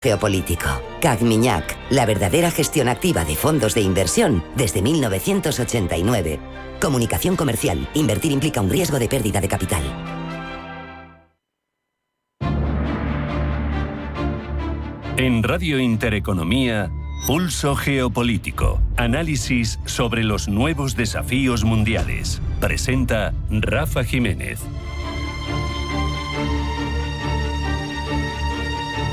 Geopolítico. CAC-Miñac, la verdadera gestión activa de fondos de inversión desde 1989. Comunicación comercial. Invertir implica un riesgo de pérdida de capital. En Radio Intereconomía, Pulso Geopolítico. Análisis sobre los nuevos desafíos mundiales. Presenta Rafa Jiménez.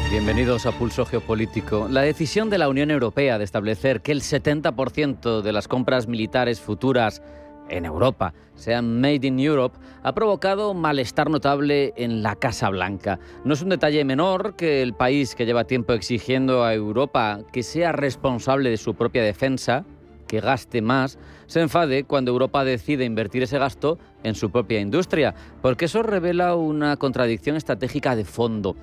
Bienvenidos a Pulso Geopolítico. La decisión de la Unión Europea de establecer que el 70% de las compras militares futuras en Europa sean Made in Europe ha provocado malestar notable en la Casa Blanca. No es un detalle menor que el país que lleva tiempo exigiendo a Europa que sea responsable de su propia defensa, que gaste más, se enfade cuando Europa decide invertir ese gasto en su propia industria, porque eso revela una contradicción estratégica de fondo.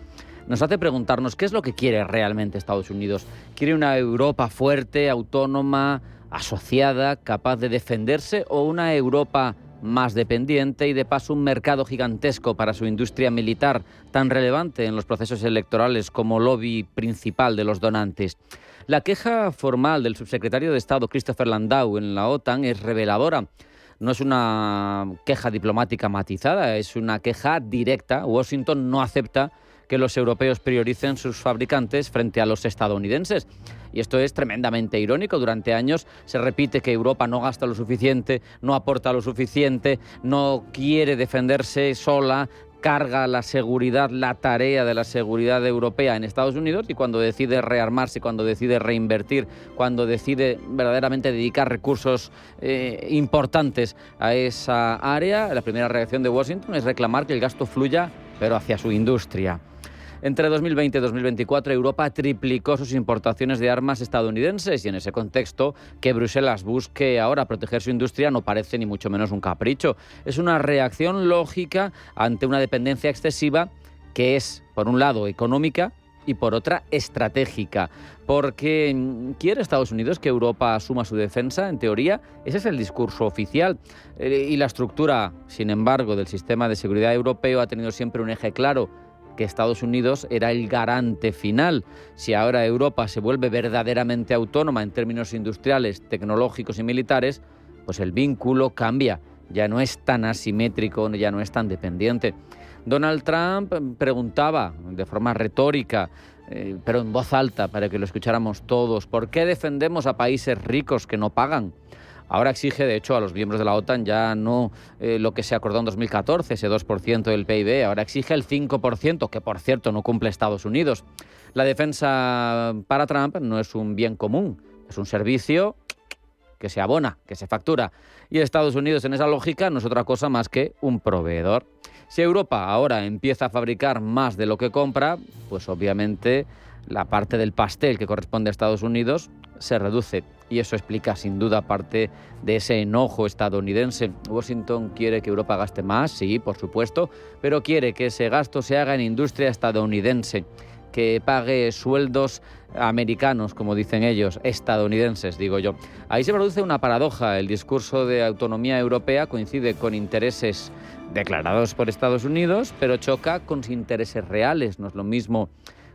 Nos hace preguntarnos qué es lo que quiere realmente Estados Unidos. ¿Quiere una Europa fuerte, autónoma, asociada, capaz de defenderse, o una Europa más dependiente y de paso un mercado gigantesco para su industria militar tan relevante en los procesos electorales como lobby principal de los donantes? La queja formal del subsecretario de Estado Christopher Landau en la OTAN es reveladora. No es una queja diplomática matizada, es una queja directa. Washington no acepta que los europeos prioricen sus fabricantes frente a los estadounidenses. Y esto es tremendamente irónico. Durante años se repite que Europa no gasta lo suficiente, no aporta lo suficiente, no quiere defenderse sola, carga la seguridad, la tarea de la seguridad europea en Estados Unidos, y cuando decide rearmarse, cuando decide reinvertir, cuando decide verdaderamente dedicar recursos importantes a esa área, la primera reacción de Washington es reclamar que el gasto fluya, pero hacia su industria. Entre 2020 y 2024, Europa triplicó sus importaciones de armas estadounidenses, y en ese contexto, que Bruselas busque ahora proteger su industria no parece ni mucho menos un capricho. Es una reacción lógica ante una dependencia excesiva que es, por un lado, económica y por otra, estratégica. Porque quiere Estados Unidos que Europa asuma su defensa, en teoría, ese es el discurso oficial. Y la estructura, sin embargo, del sistema de seguridad europeo ha tenido siempre un eje claro, que Estados Unidos era el garante final. Si ahora Europa se vuelve verdaderamente autónoma en términos industriales, tecnológicos y militares, pues el vínculo cambia. Ya no es tan asimétrico, ya no es tan dependiente. Donald Trump preguntaba de forma retórica, pero en voz alta para que lo escucháramos todos, ¿por qué defendemos a países ricos que no pagan? Ahora exige, de hecho, a los miembros de la OTAN ya no lo que se acordó en 2014, ese 2% del PIB, ahora exige el 5%, que por cierto no cumple Estados Unidos. La defensa para Trump no es un bien común, es un servicio que se abona, que se factura. Y Estados Unidos en esa lógica no es otra cosa más que un proveedor. Si Europa ahora empieza a fabricar más de lo que compra, pues obviamente la parte del pastel que corresponde a Estados Unidos se reduce, y eso explica sin duda parte de ese enojo estadounidense. Washington quiere que Europa gaste más, sí, por supuesto, pero quiere que ese gasto se haga en industria estadounidense, que pague sueldos americanos, como dicen ellos, estadounidenses, digo yo. Ahí se produce una paradoja. El discurso de autonomía europea coincide con intereses declarados por Estados Unidos, pero choca con intereses reales. No es lo mismo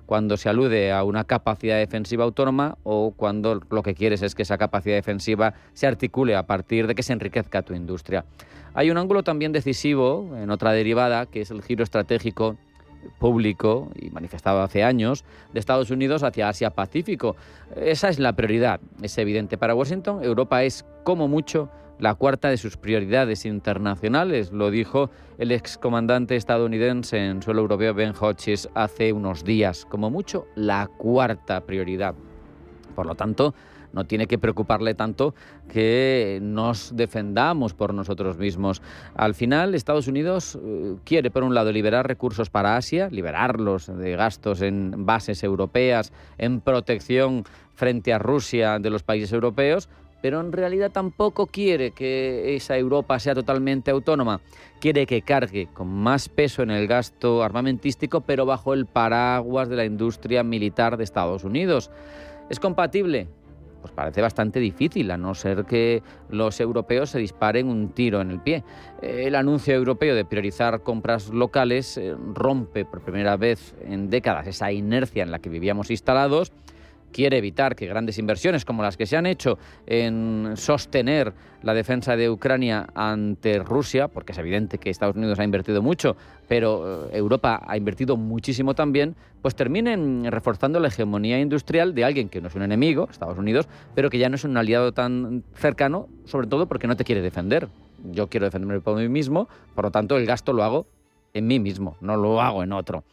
cuando se alude a una capacidad defensiva autónoma o cuando lo que quieres es que esa capacidad defensiva se articule a partir de que se enriquezca tu industria. Hay un ángulo también decisivo en otra derivada, que es el giro estratégico público y manifestado hace años de Estados Unidos hacia Asia-Pacífico. Esa es la prioridad, es evidente. Para Washington, Europa es, como mucho, la cuarta de sus prioridades internacionales. Lo dijo el excomandante estadounidense en suelo europeo Ben Hodges hace unos días. Como mucho, la cuarta prioridad. Por lo tanto, no tiene que preocuparle tanto que nos defendamos por nosotros mismos. Al final, Estados Unidos quiere, por un lado, liberar recursos para Asia, liberarlos de gastos en bases europeas, en protección frente a Rusia de los países europeos, pero en realidad tampoco quiere que esa Europa sea totalmente autónoma. Quiere que cargue con más peso en el gasto armamentístico, pero bajo el paraguas de la industria militar de Estados Unidos. ¿Es compatible? pues parece bastante difícil, a no ser que los europeos se disparen un tiro en el pie. El anuncio europeo de priorizar compras locales rompe por primera vez en décadas esa inercia en la que vivíamos instalados. Quiere evitar que grandes inversiones como las que se han hecho en sostener la defensa de Ucrania ante Rusia, porque es evidente que Estados Unidos ha invertido mucho, pero Europa ha invertido muchísimo también, pues terminen reforzando la hegemonía industrial de alguien que no es un enemigo, Estados Unidos, pero que ya no es un aliado tan cercano, sobre todo porque no te quiere defender. Yo quiero defenderme por mí mismo, por lo tanto el gasto lo hago en mí mismo, no lo hago en otro.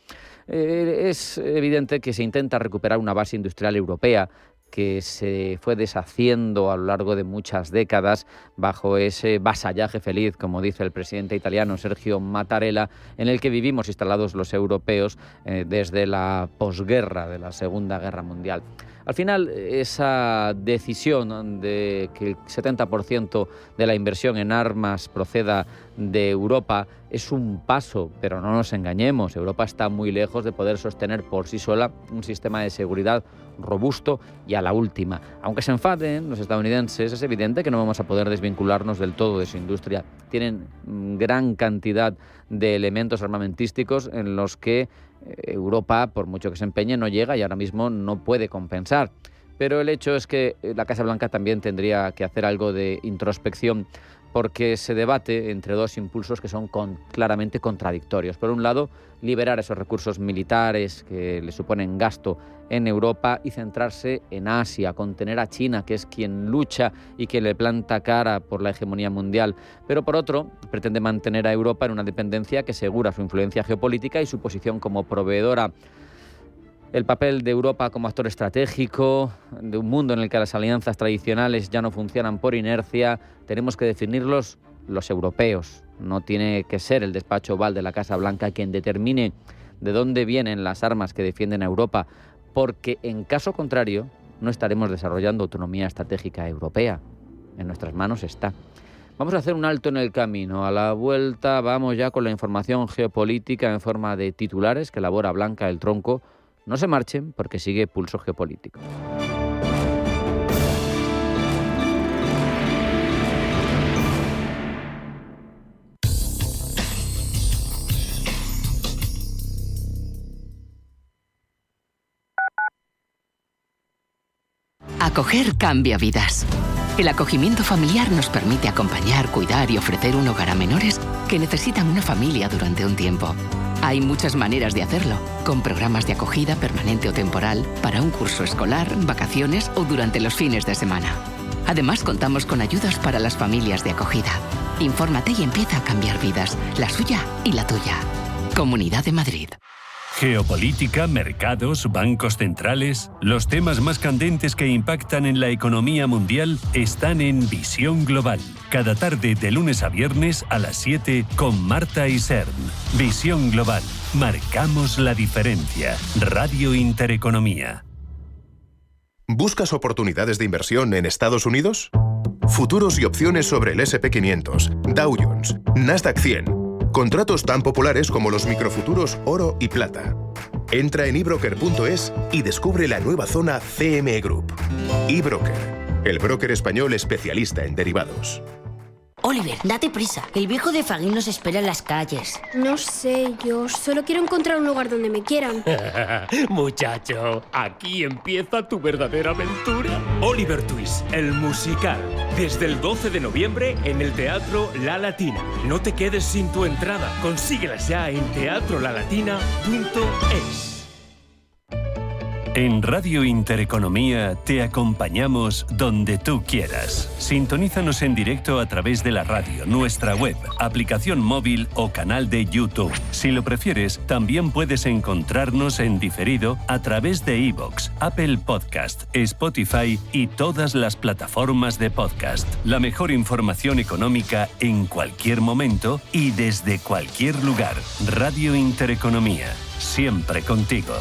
Es evidente que se intenta recuperar una base industrial europea que se fue deshaciendo a lo largo de muchas décadas bajo ese vasallaje feliz, como dice el presidente italiano Sergio Mattarella, en el que vivimos instalados los europeos desde la posguerra de la Segunda Guerra Mundial. Al final, esa decisión de que el 70% de la inversión en armas proceda de Europa es un paso, pero no nos engañemos. Europa está muy lejos de poder sostener por sí sola un sistema de seguridad robusto y a la última. Aunque se enfaden los estadounidenses, es evidente que no vamos a poder desvincularnos del todo de su industria. Tienen gran cantidad de elementos armamentísticos en los que Europa, por mucho que se empeñe, no llega y ahora mismo no puede compensar. Pero el hecho es que la Casa Blanca también tendría que hacer algo de introspección, porque se debate entre dos impulsos que son claramente contradictorios. Por un lado, liberar esos recursos militares que le suponen gasto en Europa y centrarse en Asia, contener a China, que es quien lucha y que le planta cara por la hegemonía mundial. Pero por otro, pretende mantener a Europa en una dependencia que asegura su influencia geopolítica y su posición como proveedora. El papel de Europa como actor estratégico, de un mundo en el que las alianzas tradicionales ya no funcionan por inercia, tenemos que definirlos los europeos. No tiene que ser el despacho Oval de la Casa Blanca quien determine de dónde vienen las armas que defienden a Europa, porque en caso contrario no estaremos desarrollando autonomía estratégica europea. En nuestras manos está. Vamos a hacer un alto en el camino. A la vuelta vamos ya con la información geopolítica en forma de titulares que elabora Blanca del Tronco. No se marchen porque sigue Pulso Geopolítico. Acoger cambia vidas. El acogimiento familiar nos permite acompañar, cuidar y ofrecer un hogar a menores que necesitan una familia durante un tiempo. Hay muchas maneras de hacerlo, con programas de acogida permanente o temporal, para un curso escolar, vacaciones o durante los fines de semana. Además, contamos con ayudas para las familias de acogida. Infórmate y empieza a cambiar vidas, la suya y la tuya. Comunidad de Madrid. Geopolítica, mercados, bancos centrales. Los temas más candentes que impactan en la economía mundial están en Visión Global. Cada tarde de lunes a viernes a las 7 con Marta Isern. Visión Global. Marcamos la diferencia. Radio Intereconomía. ¿Buscas oportunidades de inversión en Estados Unidos? Futuros y opciones sobre el S&P 500, Dow Jones, Nasdaq 100. Contratos tan populares como los microfuturos oro y plata. Entra en ebroker.es y descubre la nueva zona CME Group. eBroker, el broker español especialista en derivados. Oliver, date prisa. El viejo de Fagin nos espera en las calles. No sé, yo solo quiero encontrar un lugar donde me quieran. Muchacho, aquí empieza tu verdadera aventura. Oliver Twist, el musical. Desde el 12 de noviembre en el Teatro La Latina. No te quedes sin tu entrada. Consíguela ya en teatrolatina.es. En Radio Intereconomía te acompañamos donde tú quieras. Sintonízanos en directo a través de la radio, nuestra web, aplicación móvil o canal de YouTube. Si lo prefieres, también puedes encontrarnos en diferido a través de iVoox, Apple Podcast, Spotify y todas las plataformas de podcast. La mejor información económica en cualquier momento y desde cualquier lugar. Radio Intereconomía, siempre contigo.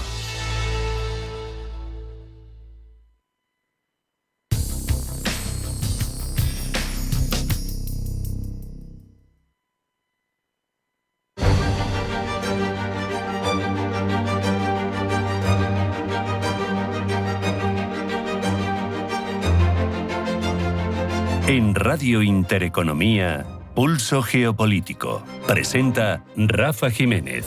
En Radio Intereconomía, Pulso Geopolítico. Presenta Rafa Jiménez.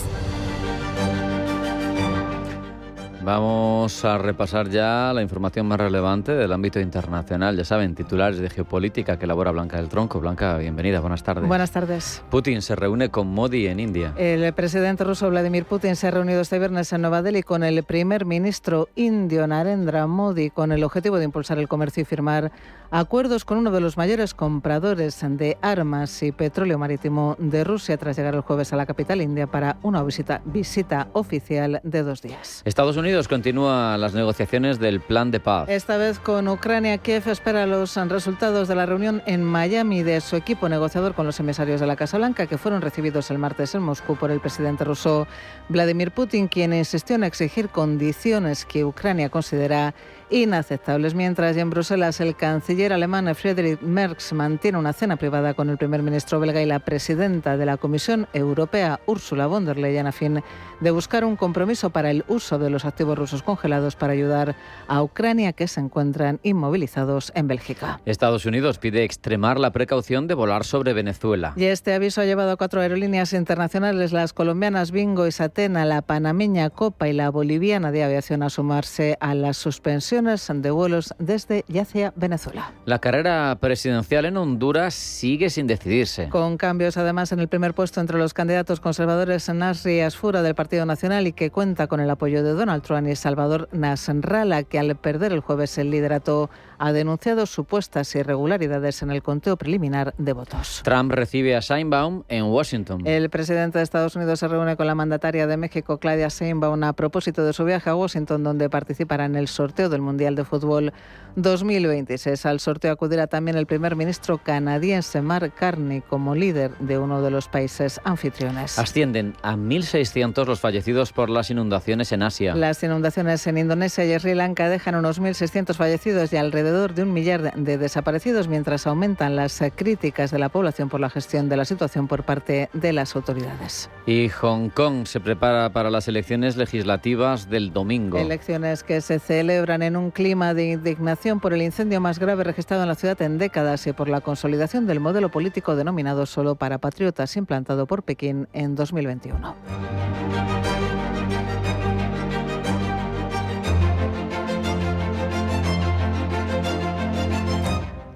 Vamos a repasar ya la información más relevante del ámbito internacional. Ya saben, titulares de geopolítica que elabora Blanca del Tronco. Blanca, bienvenida, buenas tardes. Buenas tardes. Putin se reúne con Modi en India. El presidente ruso Vladimir Putin se ha reunido este viernes en Nueva Delhi con el primer ministro indio Narendra Modi con el objetivo de impulsar el comercio y firmar acuerdos con uno de los mayores compradores de armas y petróleo marítimo de Rusia tras llegar el jueves a la capital india para una visita oficial de 2 días. Estados Unidos continúa las negociaciones del plan de paz. Esta vez con Ucrania. Kiev espera los resultados de la reunión en Miami de su equipo negociador con los emisarios de la Casa Blanca, que fueron recibidos el martes en Moscú por el presidente ruso Vladimir Putin, quien insistió en exigir condiciones que Ucrania considera inaceptables. Mientras, y en Bruselas, el canciller alemán Friedrich Merz mantiene una cena privada con el primer ministro belga y la presidenta de la Comisión Europea, Ursula von der Leyen, a fin de buscar un compromiso para el uso de los activos rusos congelados para ayudar a Ucrania, que se encuentran inmovilizados en Bélgica. Estados Unidos pide extremar la precaución de volar sobre Venezuela. Y este aviso ha llevado a 4 aerolíneas internacionales, las colombianas Bingo y Satena, la panameña Copa y la boliviana de aviación, a sumarse a las suspensiones de vuelos desde y hacia Venezuela. La carrera presidencial en Honduras sigue sin decidirse. Con cambios además en el primer puesto entre los candidatos conservadores, Nasri Asfura del Partido Nacional, y que cuenta con el apoyo de Donald Trump, y Salvador Nasrallah, que al perder el jueves el liderato ha denunciado supuestas irregularidades en el conteo preliminar de votos. Trump recibe a Sheinbaum en Washington. El presidente de Estados Unidos se reúne con la mandataria de México, Claudia Sheinbaum, a propósito de su viaje a Washington, donde participará en el sorteo del Mundial de Fútbol 2026. Al sorteo acudirá también el primer ministro canadiense Mark Carney como líder de uno de los países anfitriones. Ascienden a 1.600 los fallecidos por las inundaciones en Asia. Las inundaciones en Indonesia y Sri Lanka dejan unos 1.600 fallecidos y alrededor de 1 millar de desaparecidos, mientras aumentan las críticas de la población por la gestión de la situación por parte de las autoridades. Y Hong Kong se prepara para las elecciones legislativas del domingo. Elecciones que se celebran en un clima de indignación por el incendio más grave registrado en la ciudad en décadas y por la consolidación del modelo político denominado Solo para Patriotas, implantado por Pekín en 2021.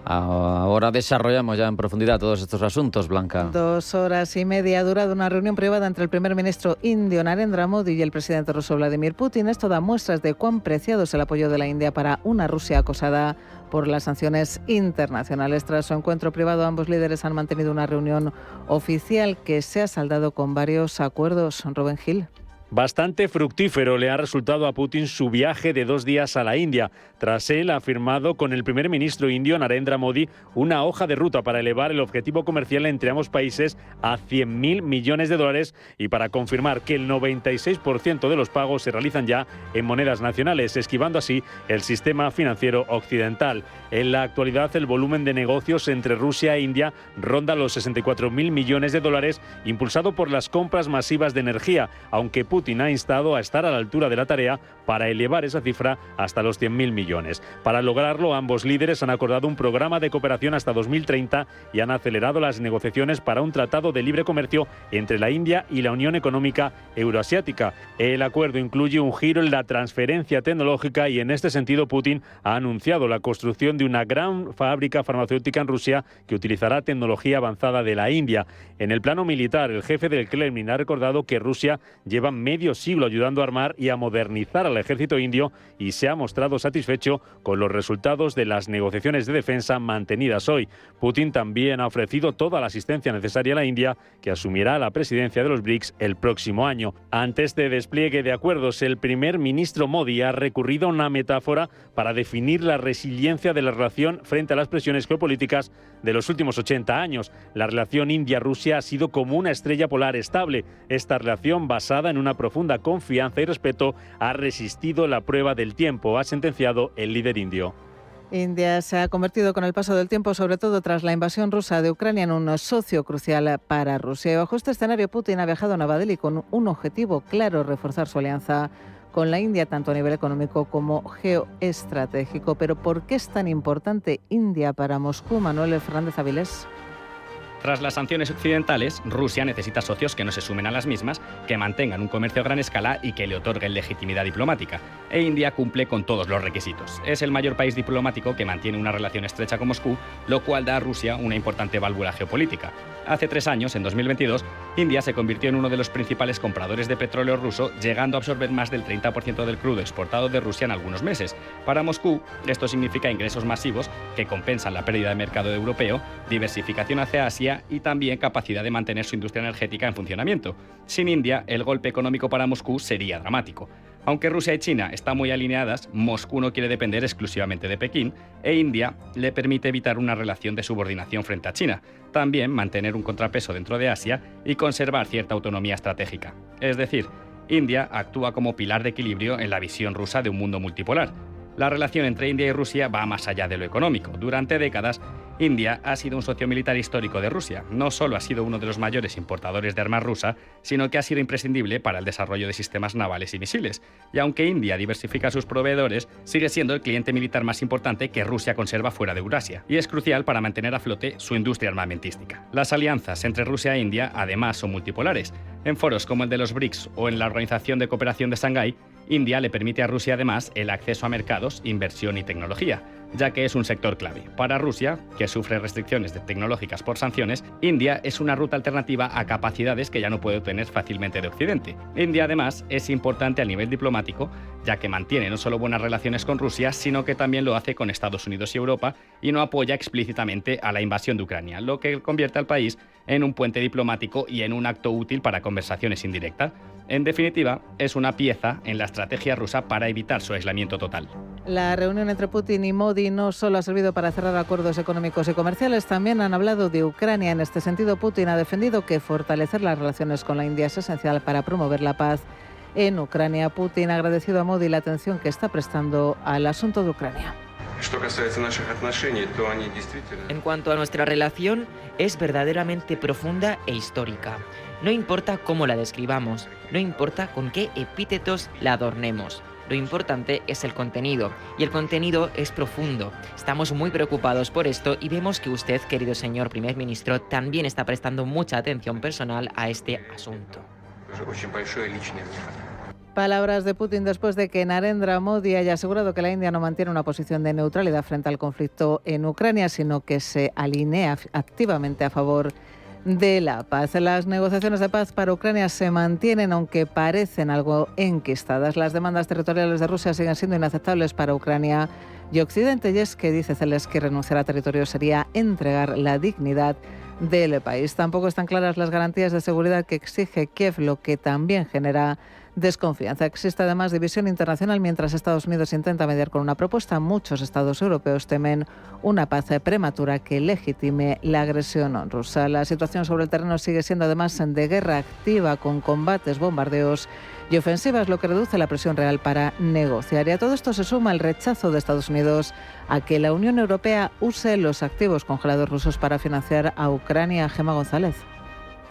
Ahora desarrollamos ya en profundidad todos estos asuntos, Blanca. 2 horas y media ha durado una reunión privada entre el primer ministro indio Narendra Modi y el presidente ruso Vladimir Putin. Esto da muestras de cuán preciado es el apoyo de la India para una Rusia acosada por las sanciones internacionales. Tras su encuentro privado, ambos líderes han mantenido una reunión oficial que se ha saldado con varios acuerdos. Rubén Gil. Bastante fructífero le ha resultado a Putin su viaje de 2 días a la India. Tras él ha firmado con el primer ministro indio Narendra Modi una hoja de ruta para elevar el objetivo comercial entre ambos países a $100.000 millones y para confirmar que el 96% de los pagos se realizan ya en monedas nacionales, esquivando así el sistema financiero occidental. En la actualidad, el volumen de negocios entre Rusia e India ronda los $64.000 millones, impulsado por las compras masivas de energía, aunque Putin ha instado a estar a la altura de la tarea para elevar esa cifra hasta los 100.000 millones. Para lograrlo, ambos líderes han acordado un programa de cooperación hasta 2030 y han acelerado las negociaciones para un tratado de libre comercio entre la India y la Unión Económica Euroasiática. El acuerdo incluye un giro en la transferencia tecnológica y en este sentido Putin ha anunciado la construcción de una gran fábrica farmacéutica en Rusia que utilizará tecnología avanzada de la India. En el plano militar, el jefe del Kremlin ha recordado que Rusia lleva medio siglo ayudando a armar y a modernizar al ejército indio y se ha mostrado satisfecho con los resultados de las negociaciones de defensa mantenidas hoy. Putin también ha ofrecido toda la asistencia necesaria a la India, que asumirá la presidencia de los BRICS el próximo año. Ante este despliegue de acuerdos, el primer ministro Modi ha recurrido a una metáfora para definir la resiliencia de la relación frente a las presiones geopolíticas de los últimos 80 años. La relación India-Rusia ha sido como una estrella polar estable. Esta relación, basada en una profunda confianza y respeto, ha resistido la prueba del tiempo, ha sentenciado el líder indio. India se ha convertido con el paso del tiempo, sobre todo tras la invasión rusa de Ucrania, en un socio crucial para Rusia. Y bajo este escenario, Putin ha viajado a Nueva Delhi con un objetivo claro: reforzar su alianza con la India, tanto a nivel económico como geoestratégico. Pero ¿por qué es tan importante India para Moscú? Manuel Fernández Avilés. Tras las sanciones occidentales, Rusia necesita socios que no se sumen a las mismas, que mantengan un comercio a gran escala y que le otorguen legitimidad diplomática. E India cumple con todos los requisitos. Es el mayor país diplomático que mantiene una relación estrecha con Moscú, lo cual da a Rusia una importante válvula geopolítica. Hace 3 años, en 2022, India se convirtió en uno de los principales compradores de petróleo ruso, llegando a absorber más del 30% del crudo exportado de Rusia en algunos meses. Para Moscú, esto significa ingresos masivos que compensan la pérdida de mercado europeo, diversificación hacia Asia y también capacidad de mantener su industria energética en funcionamiento. Sin India, el golpe económico para Moscú sería dramático. Aunque Rusia y China están muy alineadas, Moscú no quiere depender exclusivamente de Pekín e India le permite evitar una relación de subordinación frente a China, también mantener un contrapeso dentro de Asia y conservar cierta autonomía estratégica. Es decir, India actúa como pilar de equilibrio en la visión rusa de un mundo multipolar. La relación entre India y Rusia va más allá de lo económico. Durante décadas, India ha sido un socio militar histórico de Rusia. No solo ha sido uno de los mayores importadores de armas rusa, sino que ha sido imprescindible para el desarrollo de sistemas navales y misiles. Y aunque India diversifica sus proveedores, sigue siendo el cliente militar más importante que Rusia conserva fuera de Eurasia. Y es crucial para mantener a flote su industria armamentística. Las alianzas entre Rusia e India, además, son multipolares. En foros como el de los BRICS o en la Organización de Cooperación de Shanghái, India le permite a Rusia además el acceso a mercados, inversión y tecnología, ya que es un sector clave. Para Rusia, que sufre restricciones tecnológicas por sanciones, India es una ruta alternativa a capacidades que ya no puede obtener fácilmente de Occidente. India además es importante a nivel diplomático, ya que mantiene no solo buenas relaciones con Rusia, sino que también lo hace con Estados Unidos y Europa y no apoya explícitamente a la invasión de Ucrania, lo que convierte al país en un puente diplomático y en un acto útil para conversaciones indirectas. En definitiva, es una pieza en la estrategia rusa para evitar su aislamiento total. La reunión entre Putin y Modi no solo ha servido para cerrar acuerdos económicos y comerciales, también han hablado de Ucrania. En este sentido, Putin ha defendido que fortalecer las relaciones con la India es esencial para promover la paz en Ucrania. Putin ha agradecido a Modi la atención que está prestando al asunto de Ucrania. En cuanto a nuestra relación, es verdaderamente profunda e histórica. No importa cómo la describamos, no importa con qué epítetos la adornemos. Lo importante es el contenido, y el contenido es profundo. Estamos muy preocupados por esto y vemos que usted, querido señor primer ministro, también está prestando mucha atención personal a este asunto. Palabras de Putin después de que Narendra Modi haya asegurado que la India no mantiene una posición de neutralidad frente al conflicto en Ucrania, sino que se alinea activamente a favor de la paz. Las negociaciones de paz para Ucrania se mantienen, aunque parecen algo enquistadas. Las demandas territoriales de Rusia siguen siendo inaceptables para Ucrania y Occidente, y es que dice Zelensky renunciar a territorio sería entregar la dignidad del país. Tampoco están claras las garantías de seguridad que exige Kiev, lo que también genera desconfianza. Existe además división internacional mientras Estados Unidos intenta mediar con una propuesta. Muchos estados europeos temen una paz prematura que legitime la agresión rusa. La situación sobre el terreno sigue siendo además de guerra activa, con combates, bombardeos y ofensivas, lo que reduce la presión real para negociar. Y a todo esto se suma el rechazo de Estados Unidos a que la Unión Europea use los activos congelados rusos para financiar a Ucrania. Gemma González.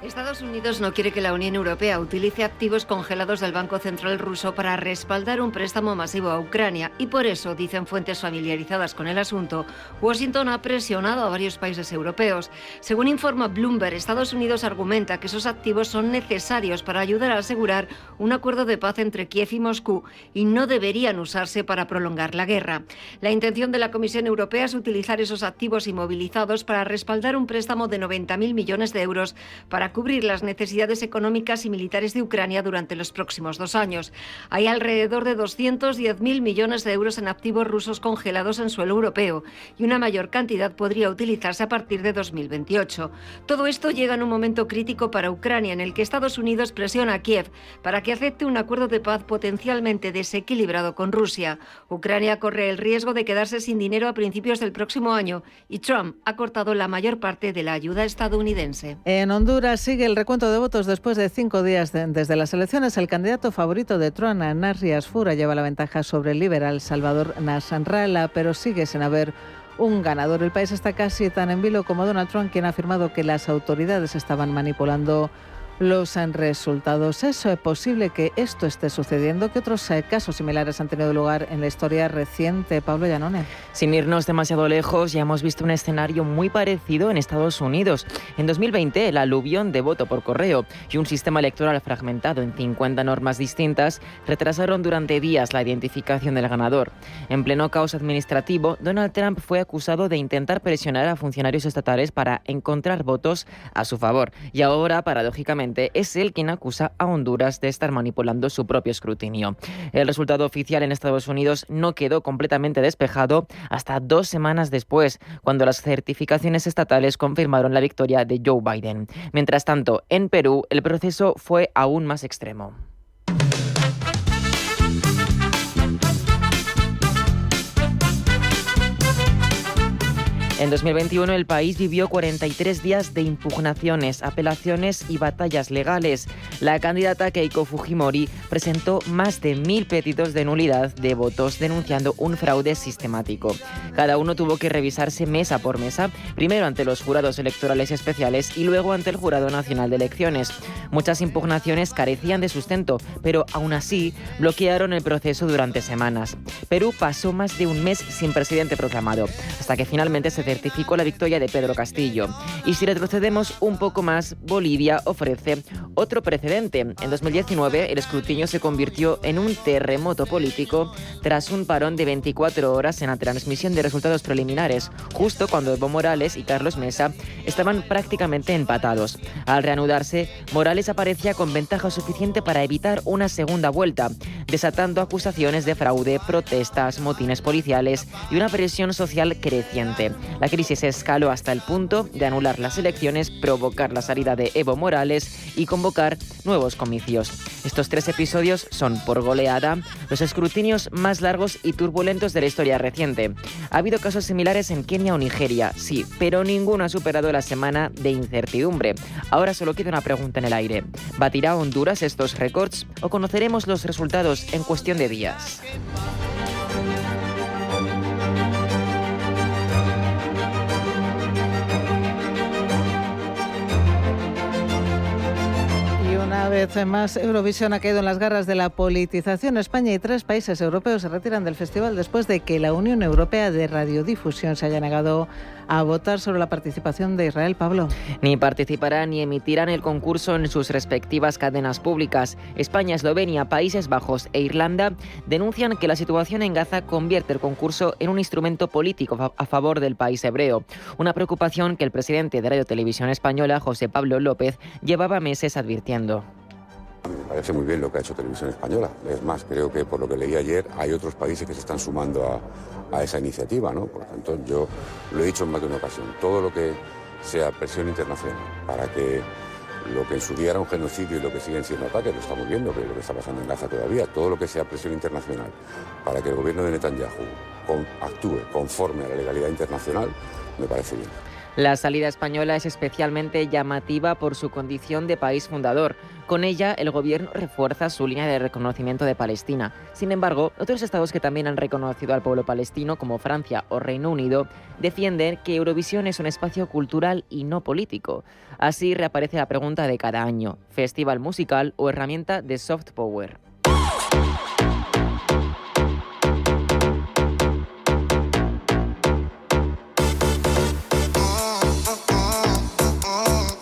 Estados Unidos no quiere que la Unión Europea utilice activos congelados del Banco Central ruso para respaldar un préstamo masivo a Ucrania y por eso, dicen fuentes familiarizadas con el asunto, Washington ha presionado a varios países europeos. Según informa Bloomberg, Estados Unidos argumenta que esos activos son necesarios para ayudar a asegurar un acuerdo de paz entre Kiev y Moscú y no deberían usarse para prolongar la guerra. La intención de la Comisión Europea es utilizar esos activos inmovilizados para respaldar un préstamo de 90.000 millones de euros para cubrir las necesidades económicas y militares de Ucrania durante los próximos 2 años. Hay alrededor de 210.000 millones de euros en activos rusos congelados en suelo europeo y una mayor cantidad podría utilizarse a partir de 2028. Todo esto llega en un momento crítico para Ucrania, en el que Estados Unidos presiona a Kiev para que acepte un acuerdo de paz potencialmente desequilibrado con Rusia. Ucrania corre el riesgo de quedarse sin dinero a principios del próximo año y Trump ha cortado la mayor parte de la ayuda estadounidense. En Honduras sigue el recuento de votos después de 5 días desde las elecciones. El candidato favorito de Trump, Narri Asfura, lleva la ventaja sobre el liberal Salvador Nasralla, pero sigue sin haber un ganador. El país está casi tan en vilo como Donald Trump, quien ha afirmado que las autoridades estaban manipulando los resultados. ¿Es posible que esto esté sucediendo? ¿Qué otros casos similares han tenido lugar en la historia reciente? Pablo Llanone. Sin irnos demasiado lejos, ya hemos visto un escenario muy parecido en Estados Unidos. En 2020, el aluvión de voto por correo y un sistema electoral fragmentado en 50 normas distintas retrasaron durante días la identificación del ganador. En pleno caos administrativo, Donald Trump fue acusado de intentar presionar a funcionarios estatales para encontrar votos a su favor. Y ahora, paradójicamente, es él quien acusa a Honduras de estar manipulando su propio escrutinio. El resultado oficial en Estados Unidos no quedó completamente despejado hasta 2 semanas después, cuando las certificaciones estatales confirmaron la victoria de Joe Biden. Mientras tanto, en Perú, el proceso fue aún más extremo. En 2021 el país vivió 43 días de impugnaciones, apelaciones y batallas legales. La candidata Keiko Fujimori presentó más de 1.000 pedidos de nulidad de votos denunciando un fraude sistemático. Cada uno tuvo que revisarse mesa por mesa, primero ante los jurados electorales especiales y luego ante el Jurado Nacional de Elecciones. Muchas impugnaciones carecían de sustento, pero aún así bloquearon el proceso durante semanas. Perú pasó más de un mes sin presidente proclamado, hasta que finalmente se certificó la victoria de Pedro Castillo. Y si retrocedemos un poco más, Bolivia ofrece otro precedente. En 2019, el escrutinio se convirtió en un terremoto político tras un parón de 24 horas en la transmisión de resultados preliminares, justo cuando Evo Morales y Carlos Mesa estaban prácticamente empatados. Al reanudarse, Morales aparecía con ventaja suficiente para evitar una segunda vuelta, desatando acusaciones de fraude, protestas, motines policiales y una presión social creciente. La crisis escaló hasta el punto de anular las elecciones, provocar la salida de Evo Morales y convocar nuevos comicios. Estos 3 episodios son, por goleada, los escrutinios más largos y turbulentos de la historia reciente. Ha habido casos similares en Kenia o Nigeria, sí, pero ninguno ha superado la semana de incertidumbre. Ahora solo queda una pregunta en el aire. ¿Batirá Honduras estos récords o conoceremos los resultados en cuestión de días? Una vez más, Eurovisión ha caído en las garras de la politización. España y 3 países europeos se retiran del festival después de que la Unión Europea de Radiodifusión se haya negado a votar sobre la participación de Israel. Pablo. Ni participarán ni emitirán el concurso en sus respectivas cadenas públicas. España, Eslovenia, Países Bajos e Irlanda denuncian que la situación en Gaza convierte el concurso en un instrumento político a favor del país hebreo. Una preocupación que el presidente de Radio Televisión Española, José Pablo López, llevaba meses advirtiendo. Me parece muy bien lo que ha hecho Televisión Española. Es más, creo que por lo que leí ayer hay otros países que se están sumando a esa iniciativa, ¿no? Por lo tanto, yo lo he dicho en más de una ocasión, todo lo que sea presión internacional para que lo que en su día era un genocidio y lo que siguen siendo ataques, lo estamos viendo, que es lo que está pasando en Gaza todavía, todo lo que sea presión internacional para que el gobierno de Netanyahu actúe conforme a la legalidad internacional, me parece bien. La salida española es especialmente llamativa por su condición de país fundador. Con ella, el gobierno refuerza su línea de reconocimiento de Palestina. Sin embargo, otros estados que también han reconocido al pueblo palestino, como Francia o Reino Unido, defienden que Eurovisión es un espacio cultural y no político. Así reaparece la pregunta de cada año: ¿festival musical o herramienta de soft power?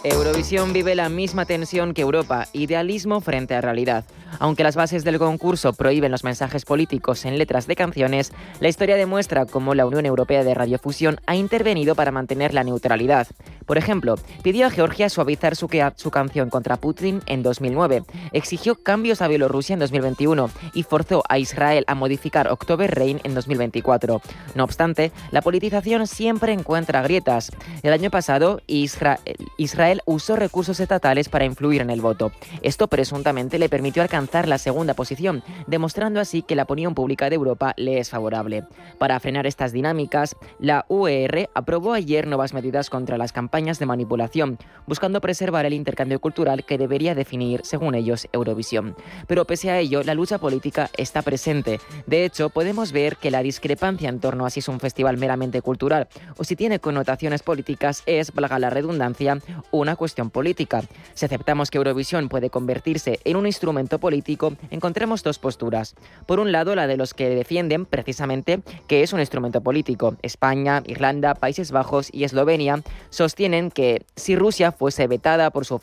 Eurovisión vive la misma tensión que Europa, idealismo frente a realidad. Aunque las bases del concurso prohíben los mensajes políticos en letras de canciones, la historia demuestra cómo la Unión Europea de Radiofusión ha intervenido para mantener la neutralidad. Por ejemplo, pidió a Georgia suavizar su canción contra Putin en 2009, exigió cambios a Bielorrusia en 2021 y forzó a Israel a modificar October Rain en 2024. No obstante, la politización siempre encuentra grietas. El año pasado, Israel usó recursos estatales para influir en el voto. Esto presuntamente le permitió alcanzar la segunda posición, demostrando así que la opinión pública de Europa le es favorable. Para frenar estas dinámicas, la UER aprobó ayer nuevas medidas contra las campañas de manipulación, buscando preservar el intercambio cultural que debería definir, según ellos, Eurovisión. Pero pese a ello, la lucha política está presente. De hecho, podemos ver que la discrepancia en torno a si es un festival meramente cultural o si tiene connotaciones políticas es, valga la redundancia, una cuestión política. Si aceptamos que Eurovisión puede convertirse en un instrumento político, encontramos dos posturas. Por un lado, la de los que defienden precisamente que es un instrumento político. España, Irlanda, Países Bajos y Eslovenia sostienen que si Rusia fue vetada por su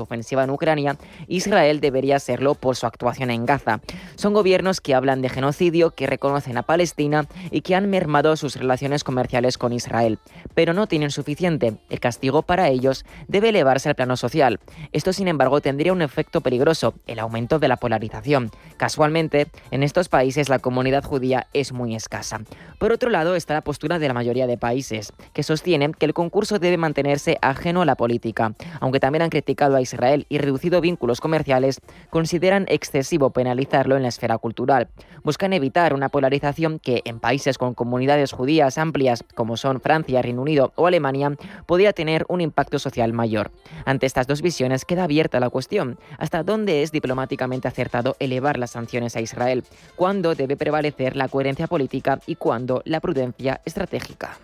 ofensiva en Ucrania, Israel debería serlo por su actuación en Gaza. Son gobiernos que hablan de genocidio, que reconocen a Palestina y que han mermado sus relaciones comerciales con Israel. Pero no tienen suficiente. El castigo para ellos debe elevarse al plano social. Esto, sin embargo, tendría un efecto peligroso, el aumento de la polarización. Casualmente, en estos países la comunidad judía es muy escasa. Por otro lado está la postura de la mayoría de países, que sostienen que el concurso debe mantenerse ajeno a la política. Aunque también han criticado a Israel y reducido vínculos comerciales, consideran excesivo penalizarlo en la esfera cultural. Buscan evitar una polarización que, en países con comunidades judías amplias, como son Francia, Reino Unido o Alemania, podría tener un impacto social mayor. Ante estas dos visiones queda abierta la cuestión: ¿hasta dónde es diplomáticamente acertado elevar las sanciones a Israel? ¿Cuándo debe prevalecer la coherencia política y cuándo la prudencia estratégica?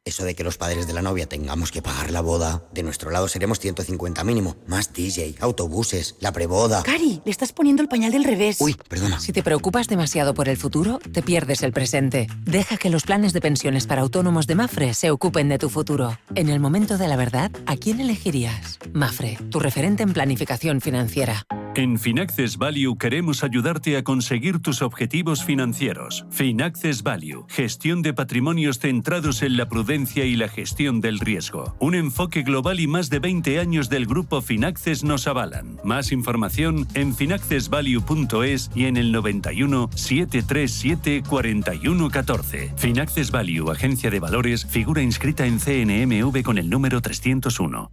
Eso de que los padres de la novia tengamos que pagar la boda, de nuestro lado seremos 150 mínimo. Más DJ, autobuses, la preboda... Cari, le estás poniendo el pañal del revés. Uy, perdona. Si te preocupas demasiado por el futuro, te pierdes el presente. Deja que los planes de pensiones para autónomos de Mapfre se ocupen de tu futuro. En el momento de la verdad, ¿a quién elegirías? Mapfre, tu referente en planificación financiera. En Finaccess Value queremos ayudarte a conseguir tus objetivos financieros. Finaccess Value, gestión de patrimonios centrados en la prudencia y la gestión del riesgo. Un enfoque global y más de 20 años del grupo Finaccess nos avalan. Más información en finaccessvalue.es y en el 91 737 4114. Finaccess Value, agencia de valores, figura inscrita en CNMV con el número 301.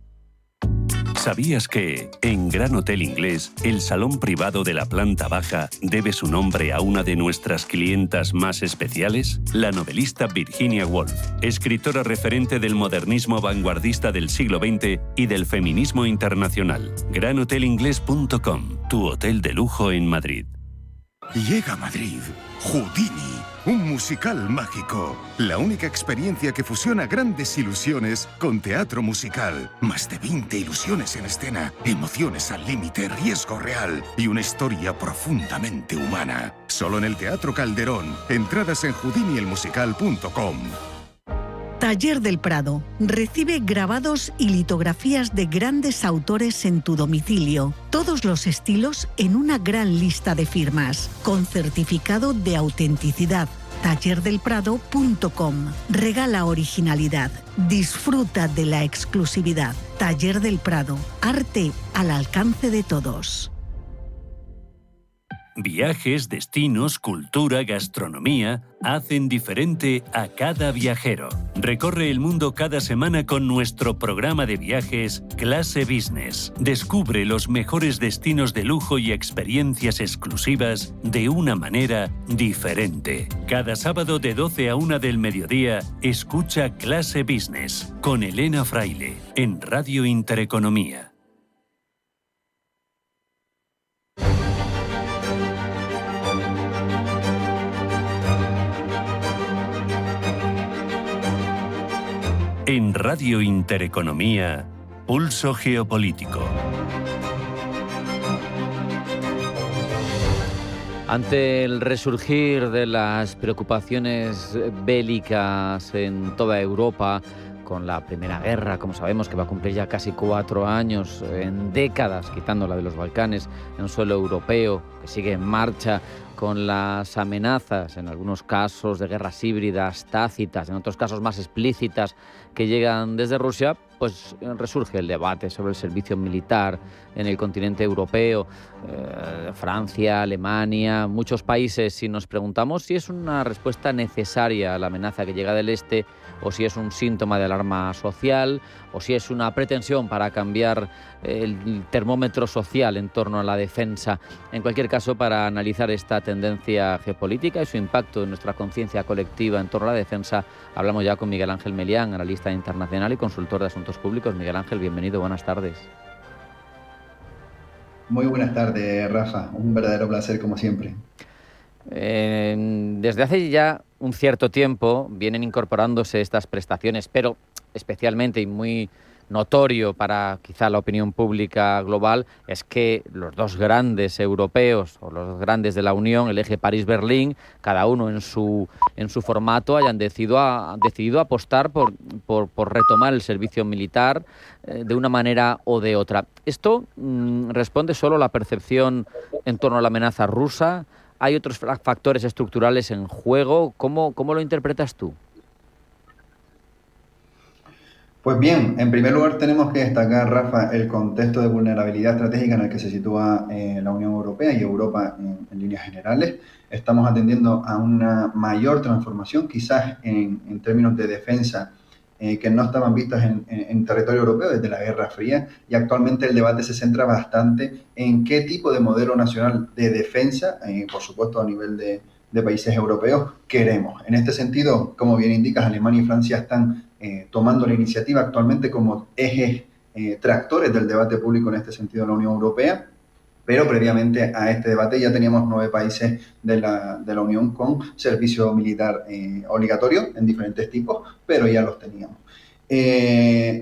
¿Sabías que, en Gran Hotel Inglés, el salón privado de la planta baja debe su nombre a una de nuestras clientas más especiales? La novelista Virginia Woolf, escritora referente del modernismo vanguardista del siglo XX y del feminismo internacional. GranHotelInglés.com, tu hotel de lujo en Madrid. Llega a Madrid Houdini, un musical mágico. La única experiencia que fusiona grandes ilusiones con teatro musical. Más de 20 ilusiones en escena, emociones al límite, riesgo real y una historia profundamente humana. Solo en el Teatro Calderón. Entradas en houdinielmusical.com. Taller del Prado. Recibe grabados y litografías de grandes autores en tu domicilio. Todos los estilos en una gran lista de firmas, con certificado de autenticidad. tallerdelprado.com. Regala originalidad. Disfruta de la exclusividad. Taller del Prado. Arte al alcance de todos. Viajes, destinos, cultura, gastronomía hacen diferente a cada viajero. Recorre el mundo cada semana con nuestro programa de viajes Clase Business. Descubre los mejores destinos de lujo y experiencias exclusivas de una manera diferente. Cada sábado de 12 a 1 del mediodía, escucha Clase Business con Elena Fraile en Radio Intereconomía. En Radio Intereconomía, Pulso Geopolítico. Ante el resurgir de las preocupaciones bélicas en toda Europa, con la Primera Guerra, como sabemos, que va a cumplir ya casi 4 años, en décadas, quitando la de los Balcanes, en un suelo europeo que sigue en marcha, con las amenazas, en algunos casos de guerras híbridas tácitas, en otros casos más explícitas, que llegan desde Rusia, pues resurge el debate sobre el servicio militar en el continente europeo, Francia, Alemania, muchos países, y nos preguntamos si es una respuesta necesaria a la amenaza que llega del este, o si es un síntoma de alarma social, o si es una pretensión para cambiar el termómetro social en torno a la defensa. En cualquier caso, para analizar esta tendencia geopolítica y su impacto en nuestra conciencia colectiva en torno a la defensa, hablamos ya con Miguel Ángel Melián, analista internacional y consultor de asuntos públicos. Miguel Ángel, bienvenido, buenas tardes. Muy buenas tardes, Rafa. Un verdadero placer, como siempre. Desde hace ya un cierto tiempo vienen incorporándose estas prestaciones, pero especialmente y muy notorio para quizá la opinión pública global es que los dos grandes europeos o los grandes de la Unión, el eje París-Berlín, cada uno en su formato, hayan decidido apostar por retomar el servicio militar de una manera o de otra. ¿Esto responde solo a la percepción en torno a la amenaza rusa? ¿Hay otros factores estructurales en juego? ¿Cómo lo interpretas tú? Pues bien, en primer lugar tenemos que destacar, Rafa, el contexto de vulnerabilidad estratégica en el que se sitúa la Unión Europea y Europa en líneas generales. Estamos atendiendo a una mayor transformación, quizás en términos de defensa, que no estaban vistas en territorio europeo desde la Guerra Fría, y actualmente el debate se centra bastante en qué tipo de modelo nacional de defensa, por supuesto a nivel de países europeos, queremos. En este sentido, como bien indicas, Alemania y Francia están tomando la iniciativa actualmente como ejes tractores del debate público en este sentido en la Unión Europea, pero previamente a este debate ya teníamos 9 países de la Unión con servicio militar obligatorio en diferentes tipos, pero ya los teníamos.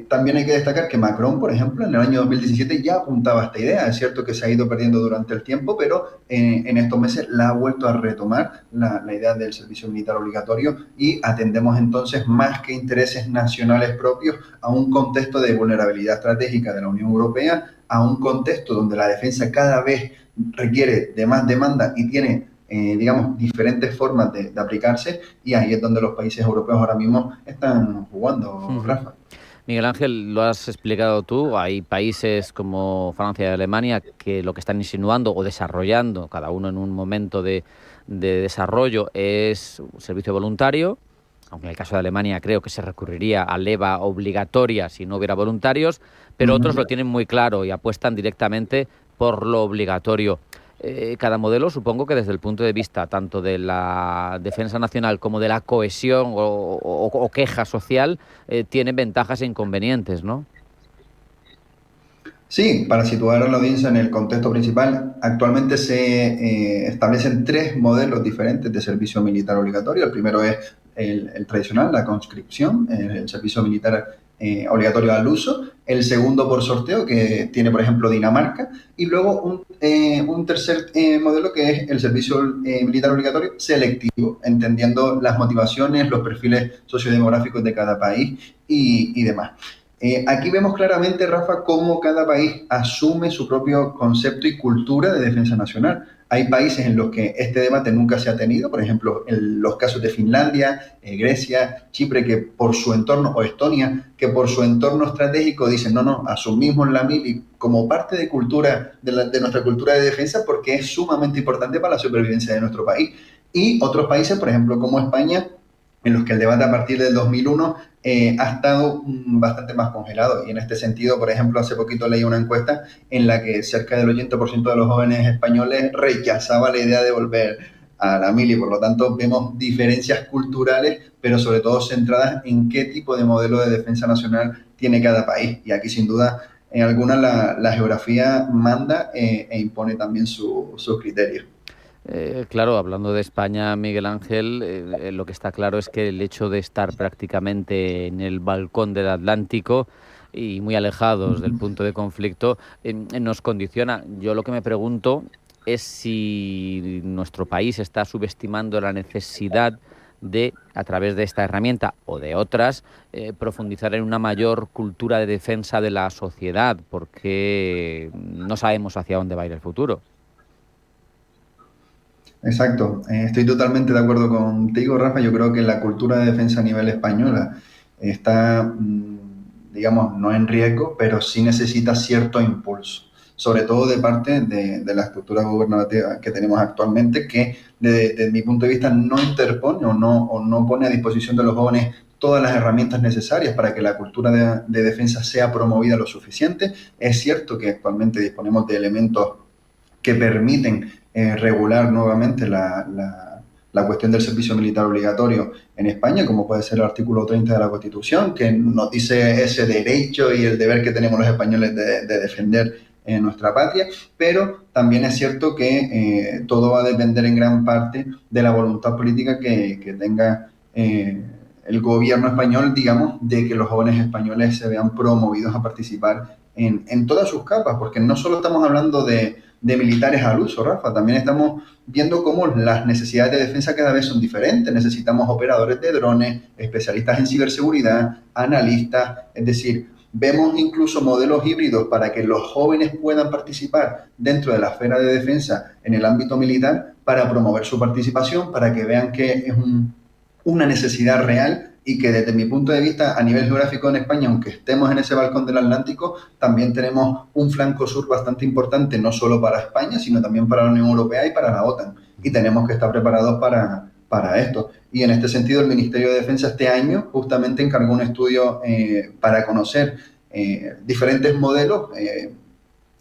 También hay que destacar que Macron, por ejemplo, en el año 2017 ya apuntaba a esta idea. Es cierto que se ha ido perdiendo durante el tiempo, pero en estos meses la ha vuelto a retomar la idea del servicio militar obligatorio, y atendemos entonces, más que intereses nacionales propios, a un contexto de vulnerabilidad estratégica de la Unión Europea, a un contexto donde la defensa cada vez requiere de más demanda y tiene diferentes formas de aplicarse, y ahí es donde los países europeos ahora mismo están jugando, Rafa. Miguel Ángel, lo has explicado tú, hay países como Francia y Alemania que lo que están insinuando o desarrollando, cada uno en un momento de desarrollo, es un servicio voluntario, aunque en el caso de Alemania creo que se recurriría a leva obligatoria si no hubiera voluntarios, pero otros lo tienen muy claro y apuestan directamente por lo obligatorio. Cada modelo, supongo que desde el punto de vista tanto de la defensa nacional como de la cohesión o queja social, tiene ventajas e inconvenientes, ¿no? Sí, para situar a la audiencia en el contexto principal, actualmente se establecen 3 modelos diferentes de servicio militar obligatorio. El primero es el tradicional, la conscripción, el servicio militar obligatorio al uso. El segundo por sorteo, que tiene, por ejemplo, Dinamarca. Y luego un tercer modelo, que es el servicio militar obligatorio selectivo, entendiendo las motivaciones, los perfiles sociodemográficos de cada país y demás. Aquí vemos claramente, Rafa, cómo cada país asume su propio concepto y cultura de defensa nacional. Hay países en los que este debate nunca se ha tenido, por ejemplo, en los casos de Finlandia, Grecia, Chipre, que por su entorno, o Estonia, que por su entorno estratégico dicen, no, asumimos la mili como parte de nuestra cultura de defensa, porque es sumamente importante para la supervivencia de nuestro país. Y otros países, por ejemplo, como España, en los que el debate a partir del 2001 ha estado bastante más congelado. Y en este sentido, por ejemplo, hace poquito leí una encuesta en la que cerca del 80% de los jóvenes españoles rechazaba la idea de volver a la mili. Por lo tanto, vemos diferencias culturales, pero sobre todo centradas en qué tipo de modelo de defensa nacional tiene cada país. Y aquí, sin duda, en algunas la geografía manda e impone también sus criterios. Claro, hablando de España, Miguel Ángel, lo que está claro es que el hecho de estar prácticamente en el balcón del Atlántico y muy alejados del punto de conflicto nos condiciona. Yo lo que me pregunto es si nuestro país está subestimando la necesidad de, a través de esta herramienta o de otras, profundizar en una mayor cultura de defensa de la sociedad, porque no sabemos hacia dónde va a ir el futuro. Exacto, estoy totalmente de acuerdo contigo, Rafa. Yo creo que la cultura de defensa a nivel española está, no en riesgo, pero sí necesita cierto impulso, sobre todo de parte de la estructura gubernativa que tenemos actualmente, que desde mi punto de vista no interpone o no pone a disposición de los jóvenes todas las herramientas necesarias para que la cultura de defensa sea promovida lo suficiente. Es cierto que actualmente disponemos de elementos que permiten regular nuevamente la cuestión del servicio militar obligatorio en España, como puede ser el artículo 30 de la Constitución, que nos dice ese derecho y el deber que tenemos los españoles de defender en nuestra patria, pero también es cierto que todo va a depender en gran parte de la voluntad política que tenga el gobierno español, digamos, de que los jóvenes españoles se vean promovidos a participar en todas sus capas, porque no solo estamos hablando de militares al uso, Rafa, también estamos viendo cómo las necesidades de defensa cada vez son diferentes. Necesitamos operadores de drones, especialistas en ciberseguridad, analistas, es decir, vemos incluso modelos híbridos para que los jóvenes puedan participar dentro de la esfera de defensa en el ámbito militar para promover su participación, para que vean que es una necesidad real y que desde mi punto de vista a nivel geográfico en España, aunque estemos en ese balcón del Atlántico, también tenemos un flanco sur bastante importante, no solo para España, sino también para la Unión Europea y para la OTAN. Y tenemos que estar preparados para esto. Y en este sentido, el Ministerio de Defensa este año justamente encargó un estudio para conocer diferentes modelos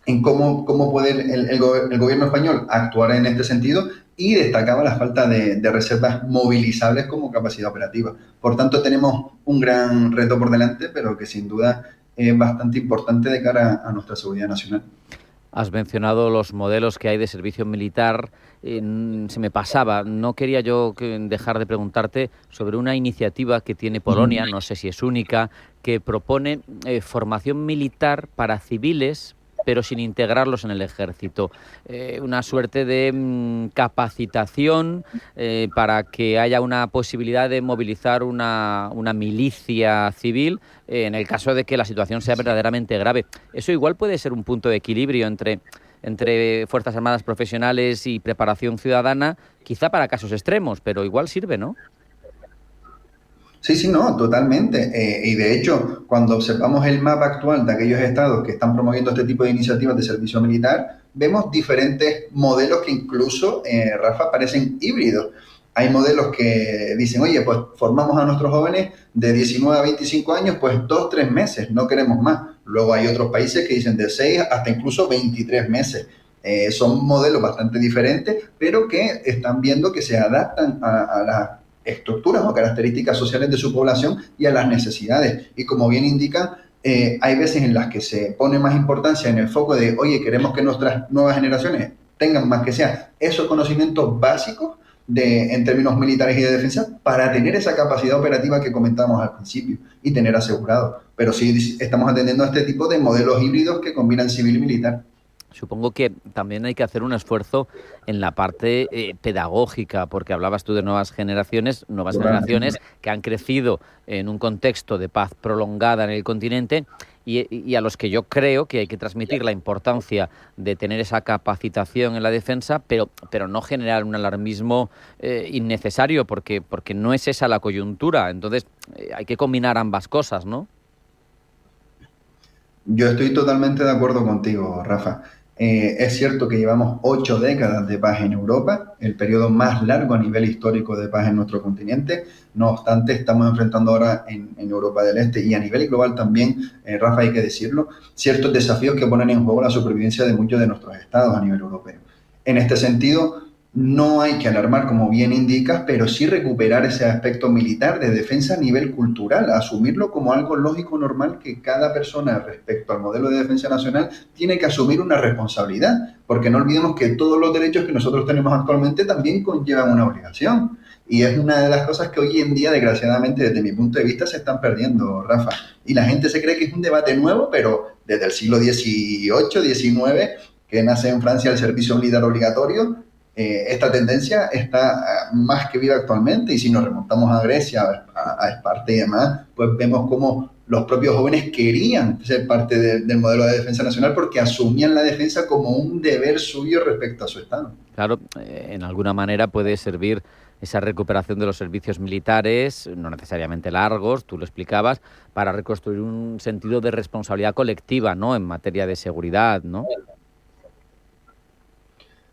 en cómo puede el gobierno español actuar en este sentido, y destacaba la falta de reservas movilizables como capacidad operativa. Por tanto, tenemos un gran reto por delante, pero que sin duda es bastante importante de cara a nuestra seguridad nacional. Has mencionado los modelos que hay de servicio militar. Se me pasaba, no quería yo dejar de preguntarte sobre una iniciativa que tiene Polonia, no sé si es única, que propone formación militar para civiles, pero sin integrarlos en el ejército. Una suerte de capacitación para que haya una posibilidad de movilizar una milicia civil en el caso de que la situación sea verdaderamente grave. Eso igual puede ser un punto de equilibrio entre Fuerzas Armadas profesionales y preparación ciudadana, quizá para casos extremos, pero igual sirve, ¿no? Sí, no, totalmente. Y de hecho, cuando observamos el mapa actual de aquellos estados que están promoviendo este tipo de iniciativas de servicio militar, vemos diferentes modelos que incluso, Rafa, parecen híbridos. Hay modelos que dicen, oye, pues formamos a nuestros jóvenes de 19 a 25 años, pues 2-3 meses, no queremos más. Luego hay otros países que dicen de 6 hasta incluso 23 meses. Son modelos bastante diferentes, pero que están viendo que se adaptan a las estructuras o características sociales de su población y a las necesidades. Y como bien indican, hay veces en las que se pone más importancia en el foco de, oye, queremos que nuestras nuevas generaciones tengan más que sea esos conocimientos básicos en términos militares y de defensa para tener esa capacidad operativa que comentábamos al principio y tener asegurado. Pero sí estamos atendiendo a este tipo de modelos híbridos que combinan civil y militar. Supongo que también hay que hacer un esfuerzo en la parte pedagógica, porque hablabas tú de nuevas generaciones que han crecido en un contexto de paz prolongada en el continente y a los que yo creo que hay que transmitir la importancia de tener esa capacitación en la defensa, pero no generar un alarmismo innecesario, porque no es esa la coyuntura. Entonces hay que combinar ambas cosas, ¿no? Yo estoy totalmente de acuerdo contigo, Rafa. Es cierto que llevamos 8 décadas de paz en Europa, el periodo más largo a nivel histórico de paz en nuestro continente. No obstante, estamos enfrentando ahora en Europa del Este y a nivel global también, Rafa, hay que decirlo, ciertos desafíos que ponen en juego la supervivencia de muchos de nuestros estados a nivel europeo. En este sentido, no hay que alarmar, como bien indicas, pero sí recuperar ese aspecto militar de defensa a nivel cultural, asumirlo como algo lógico, normal, que cada persona respecto al modelo de defensa nacional tiene que asumir una responsabilidad, porque no olvidemos que todos los derechos que nosotros tenemos actualmente también conllevan una obligación. Y es una de las cosas que hoy en día, desgraciadamente, desde mi punto de vista, se están perdiendo, Rafa. Y la gente se cree que es un debate nuevo, pero desde el siglo XVIII, XIX, que nace en Francia el servicio militar obligatorio, esta tendencia está más que viva actualmente, y si nos remontamos a Grecia, a Esparta y demás, pues vemos cómo los propios jóvenes querían ser parte del modelo de defensa nacional porque asumían la defensa como un deber suyo respecto a su Estado. Claro, en alguna manera puede servir esa recuperación de los servicios militares, no necesariamente largos, tú lo explicabas, para reconstruir un sentido de responsabilidad colectiva, ¿no?, en materia de seguridad, ¿no?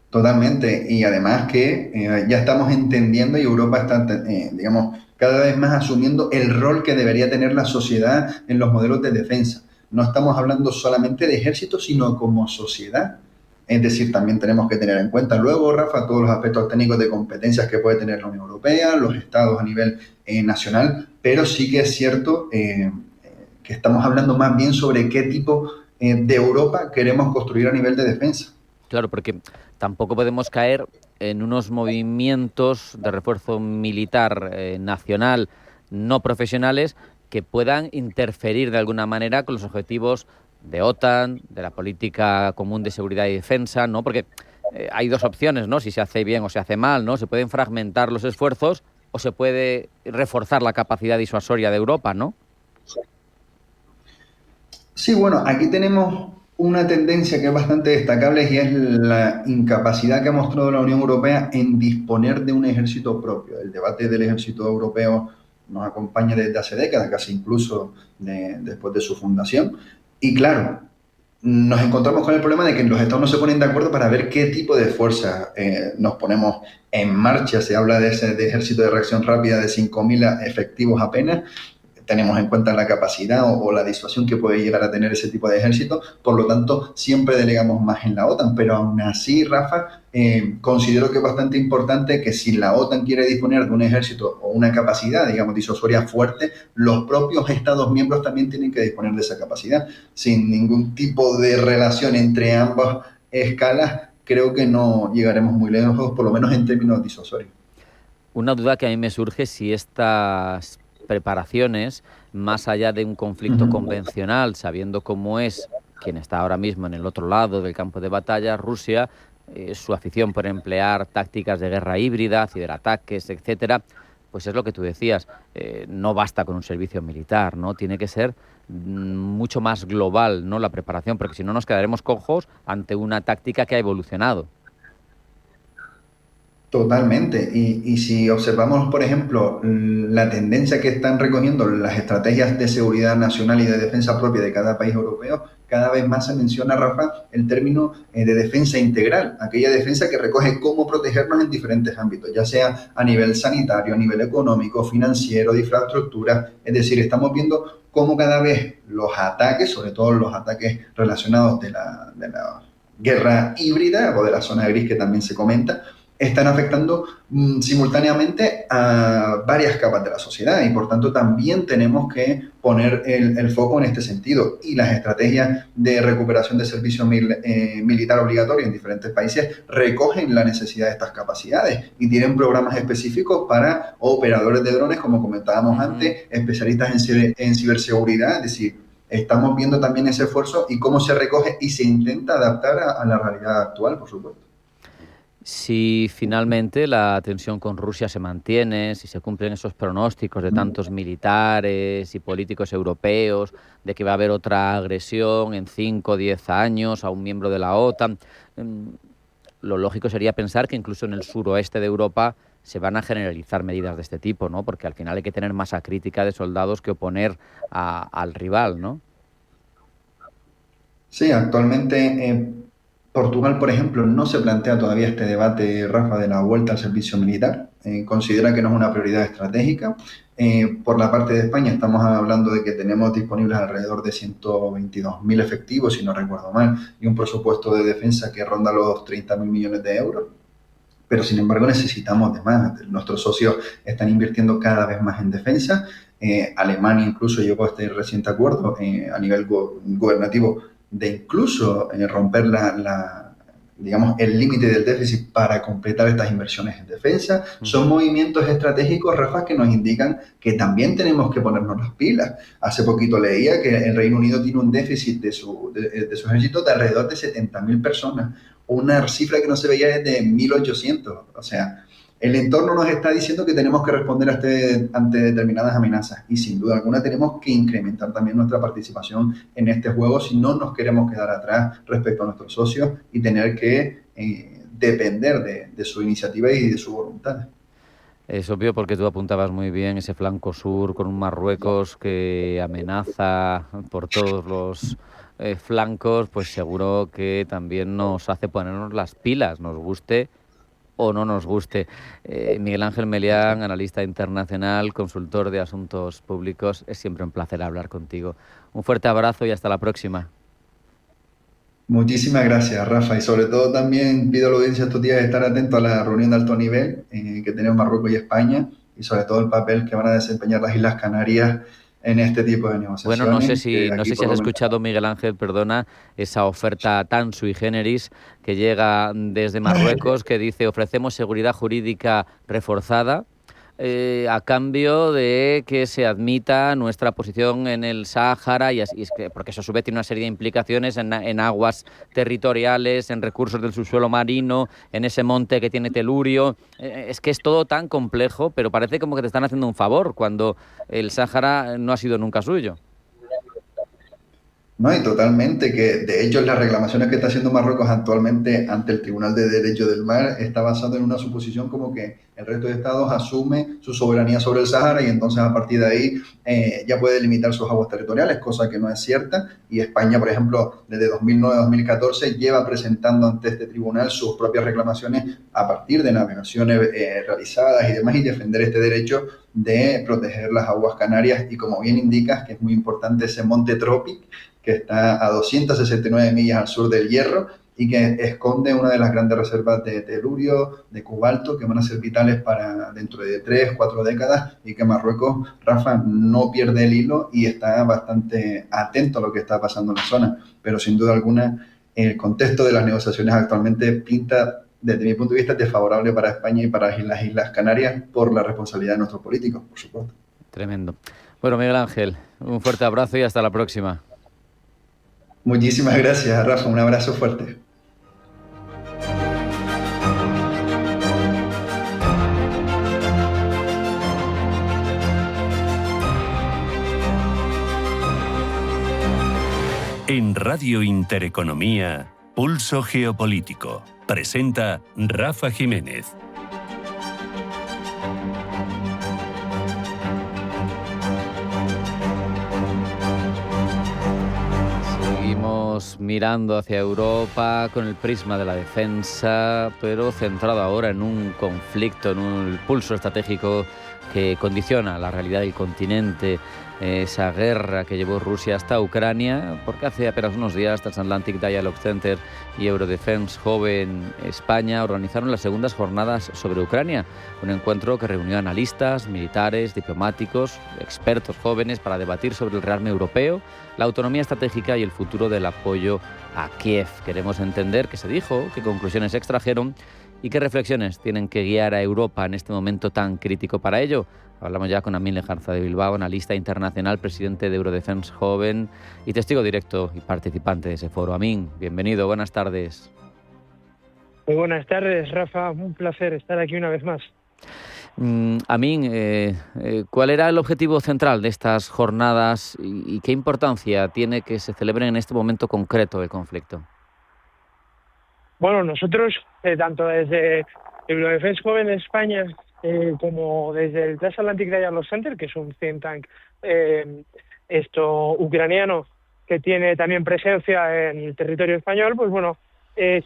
Totalmente, y además que ya estamos entendiendo y Europa está, digamos, cada vez más asumiendo el rol que debería tener la sociedad en los modelos de defensa. No estamos hablando solamente de ejército, sino como sociedad. Es decir, también tenemos que tener en cuenta luego, Rafa, todos los aspectos técnicos de competencias que puede tener la Unión Europea, los estados a nivel nacional, pero sí que es cierto que estamos hablando más bien sobre qué tipo de Europa queremos construir a nivel de defensa. Claro, porque tampoco podemos caer en unos movimientos de refuerzo militar nacional no profesionales que puedan interferir de alguna manera con los objetivos de OTAN, de la política común de seguridad y defensa, ¿no? Porque hay dos opciones, ¿no? Si se hace bien o se hace mal, ¿no? Se pueden fragmentar los esfuerzos o se puede reforzar la capacidad disuasoria de Europa, ¿no? Sí, bueno, aquí tenemos una tendencia que es bastante destacable y es la incapacidad que ha mostrado la Unión Europea en disponer de un ejército propio. El debate del ejército europeo nos acompaña desde hace décadas, casi incluso después de su fundación. Y claro, nos encontramos con el problema de que los Estados no se ponen de acuerdo para ver qué tipo de fuerzas nos ponemos en marcha. Se habla de ejército de reacción rápida de 5.000 efectivos apenas. Tenemos en cuenta la capacidad o la disuasión que puede llegar a tener ese tipo de ejército, por lo tanto siempre delegamos más en la OTAN, pero aún así, Rafa, considero que es bastante importante que si la OTAN quiere disponer de un ejército o una capacidad, digamos, disuasoria fuerte, los propios Estados miembros también tienen que disponer de esa capacidad. Sin ningún tipo de relación entre ambas escalas, creo que no llegaremos muy lejos, por lo menos en términos disuasorios. Una duda que a mí me surge si estas preparaciones, más allá de un conflicto convencional, sabiendo cómo es quien está ahora mismo en el otro lado del campo de batalla, Rusia, su afición por emplear tácticas de guerra híbrida, ciberataques, etcétera, pues es lo que tú decías, no basta con un servicio militar, ¿no? Tiene que ser mucho más global, ¿no?, la preparación, porque si no nos quedaremos cojos ante una táctica que ha evolucionado. Totalmente. Y si observamos, por ejemplo, la tendencia que están recogiendo las estrategias de seguridad nacional y de defensa propia de cada país europeo, cada vez más se menciona, Rafa, el término de defensa integral, aquella defensa que recoge cómo protegernos en diferentes ámbitos, ya sea a nivel sanitario, a nivel económico, financiero, de infraestructura. Es decir, estamos viendo cómo cada vez los ataques, sobre todo los ataques relacionados de la guerra híbrida o de la zona gris que también se comenta, están afectando simultáneamente a varias capas de la sociedad y por tanto también tenemos que poner el foco en este sentido. Y las estrategias de recuperación de servicio militar obligatorio en diferentes países recogen la necesidad de estas capacidades y tienen programas específicos para operadores de drones, como comentábamos antes, especialistas en ciberseguridad, es decir, estamos viendo también ese esfuerzo y cómo se recoge y se intenta adaptar a la realidad actual, por supuesto. Si finalmente la tensión con Rusia se mantiene, si se cumplen esos pronósticos de tantos militares y políticos europeos de que va a haber otra agresión en 5 o 10 años a un miembro de la OTAN, lo lógico sería pensar que incluso en el suroeste de Europa se van a generalizar medidas de este tipo, ¿no? Porque al final hay que tener masa crítica de soldados que oponer al rival, ¿no? Sí, actualmente Portugal, por ejemplo, no se plantea todavía este debate, Rafa, de la vuelta al servicio militar. Considera que no es una prioridad estratégica. Por la parte de España estamos hablando de que tenemos disponibles alrededor de 122.000 efectivos, si no recuerdo mal, y un presupuesto de defensa que ronda los 30.000 millones de euros. Pero, sin embargo, necesitamos de más. Nuestros socios están invirtiendo cada vez más en defensa. Alemania incluso llegó a este reciente acuerdo a nivel gubernativo de incluso romper digamos, el límite del déficit para completar estas inversiones en defensa. Son movimientos estratégicos, Rafa, que nos indican que también tenemos que ponernos las pilas. Hace poquito leía que el Reino Unido tiene un déficit de su ejército de alrededor de 70.000 personas, una cifra que no se veía desde 1800. O sea, el entorno nos está diciendo que tenemos que responder ante determinadas amenazas y sin duda alguna tenemos que incrementar también nuestra participación en este juego si no nos queremos quedar atrás respecto a nuestros socios y tener que depender de su iniciativa y de su voluntad. Es obvio porque tú apuntabas muy bien ese flanco sur con un Marruecos que amenaza por todos los flancos, pues seguro que también nos hace ponernos las pilas, nos guste o no nos guste. Miguel Ángel Melián, analista internacional, consultor de asuntos públicos, es siempre un placer hablar contigo. Un fuerte abrazo y hasta la próxima. Muchísimas gracias, Rafa, y sobre todo también pido a la audiencia estos días estar atento a la reunión de alto nivel que tenemos Marruecos y España y sobre todo el papel que van a desempeñar las Islas Canarias en este tipo de negociaciones. Bueno, no sé si has escuchado, Miguel Ángel, perdona, esa oferta tan sui generis que llega desde Marruecos, que dice: ofrecemos seguridad jurídica reforzada a cambio de que se admita nuestra posición en el Sáhara, porque eso a su vez tiene una serie de implicaciones en aguas territoriales, en recursos del subsuelo marino, en ese monte que tiene telurio. Es que es todo tan complejo, pero parece como que te están haciendo un favor cuando el Sáhara no ha sido nunca suyo. No, y totalmente, que de hecho las reclamaciones que está haciendo Marruecos actualmente ante el Tribunal de Derecho del Mar está basado en una suposición como que el resto de estados asume su soberanía sobre el Sáhara y entonces a partir de ahí ya puede limitar sus aguas territoriales, cosa que no es cierta. Y España, por ejemplo, desde 2009-2014 lleva presentando ante este tribunal sus propias reclamaciones a partir de navegaciones realizadas y demás, y defender este derecho de proteger las aguas canarias y, como bien indicas, que es muy importante ese monte Tropic, que está a 269 millas al sur del Hierro y que esconde una de las grandes reservas de telurio, de cobalto, que van a ser vitales para dentro de 3-4 décadas, y que Marruecos, Rafa, no pierde el hilo y está bastante atento a lo que está pasando en la zona. Pero sin duda alguna, el contexto de las negociaciones actualmente pinta, desde mi punto de vista, desfavorable para España y para las Islas Canarias por la responsabilidad de nuestros políticos, por supuesto. Tremendo. Bueno, Miguel Ángel, un fuerte abrazo y hasta la próxima. Muchísimas gracias, Rafa. Un abrazo fuerte. En Radio Intereconomía, Pulso Geopolítico. Presenta Rafa Jiménez. Mirando hacia Europa con el prisma de la defensa, pero centrado ahora en un conflicto, en un pulso estratégico que condiciona la realidad del continente, esa guerra que llevó Rusia hasta Ucrania, porque hace apenas unos días Transatlantic Dialogue Center y Eurodefense Joven España organizaron las segundas jornadas sobre Ucrania, un encuentro que reunió analistas, militares, diplomáticos, expertos jóvenes para debatir sobre el rearme europeo, la autonomía estratégica y el futuro del apoyo a Kiev. Queremos entender qué se dijo, qué conclusiones se extrajeron y qué reflexiones tienen que guiar a Europa en este momento tan crítico para ello. Hablamos ya con Amin Lejarza de Bilbao, analista internacional, presidente de Eurodefense Joven y testigo directo y participante de ese foro. Amin, bienvenido, buenas tardes. Muy buenas tardes, Rafa. Un placer estar aquí una vez más. Amin, ¿cuál era el objetivo central de estas jornadas y qué importancia tiene que se celebren en este momento concreto del conflicto? Bueno, nosotros, tanto desde Eurodefense Joven España como desde el Transatlantic Dialogue Center, que es un think tank ucraniano que tiene también presencia en el territorio español, pues bueno,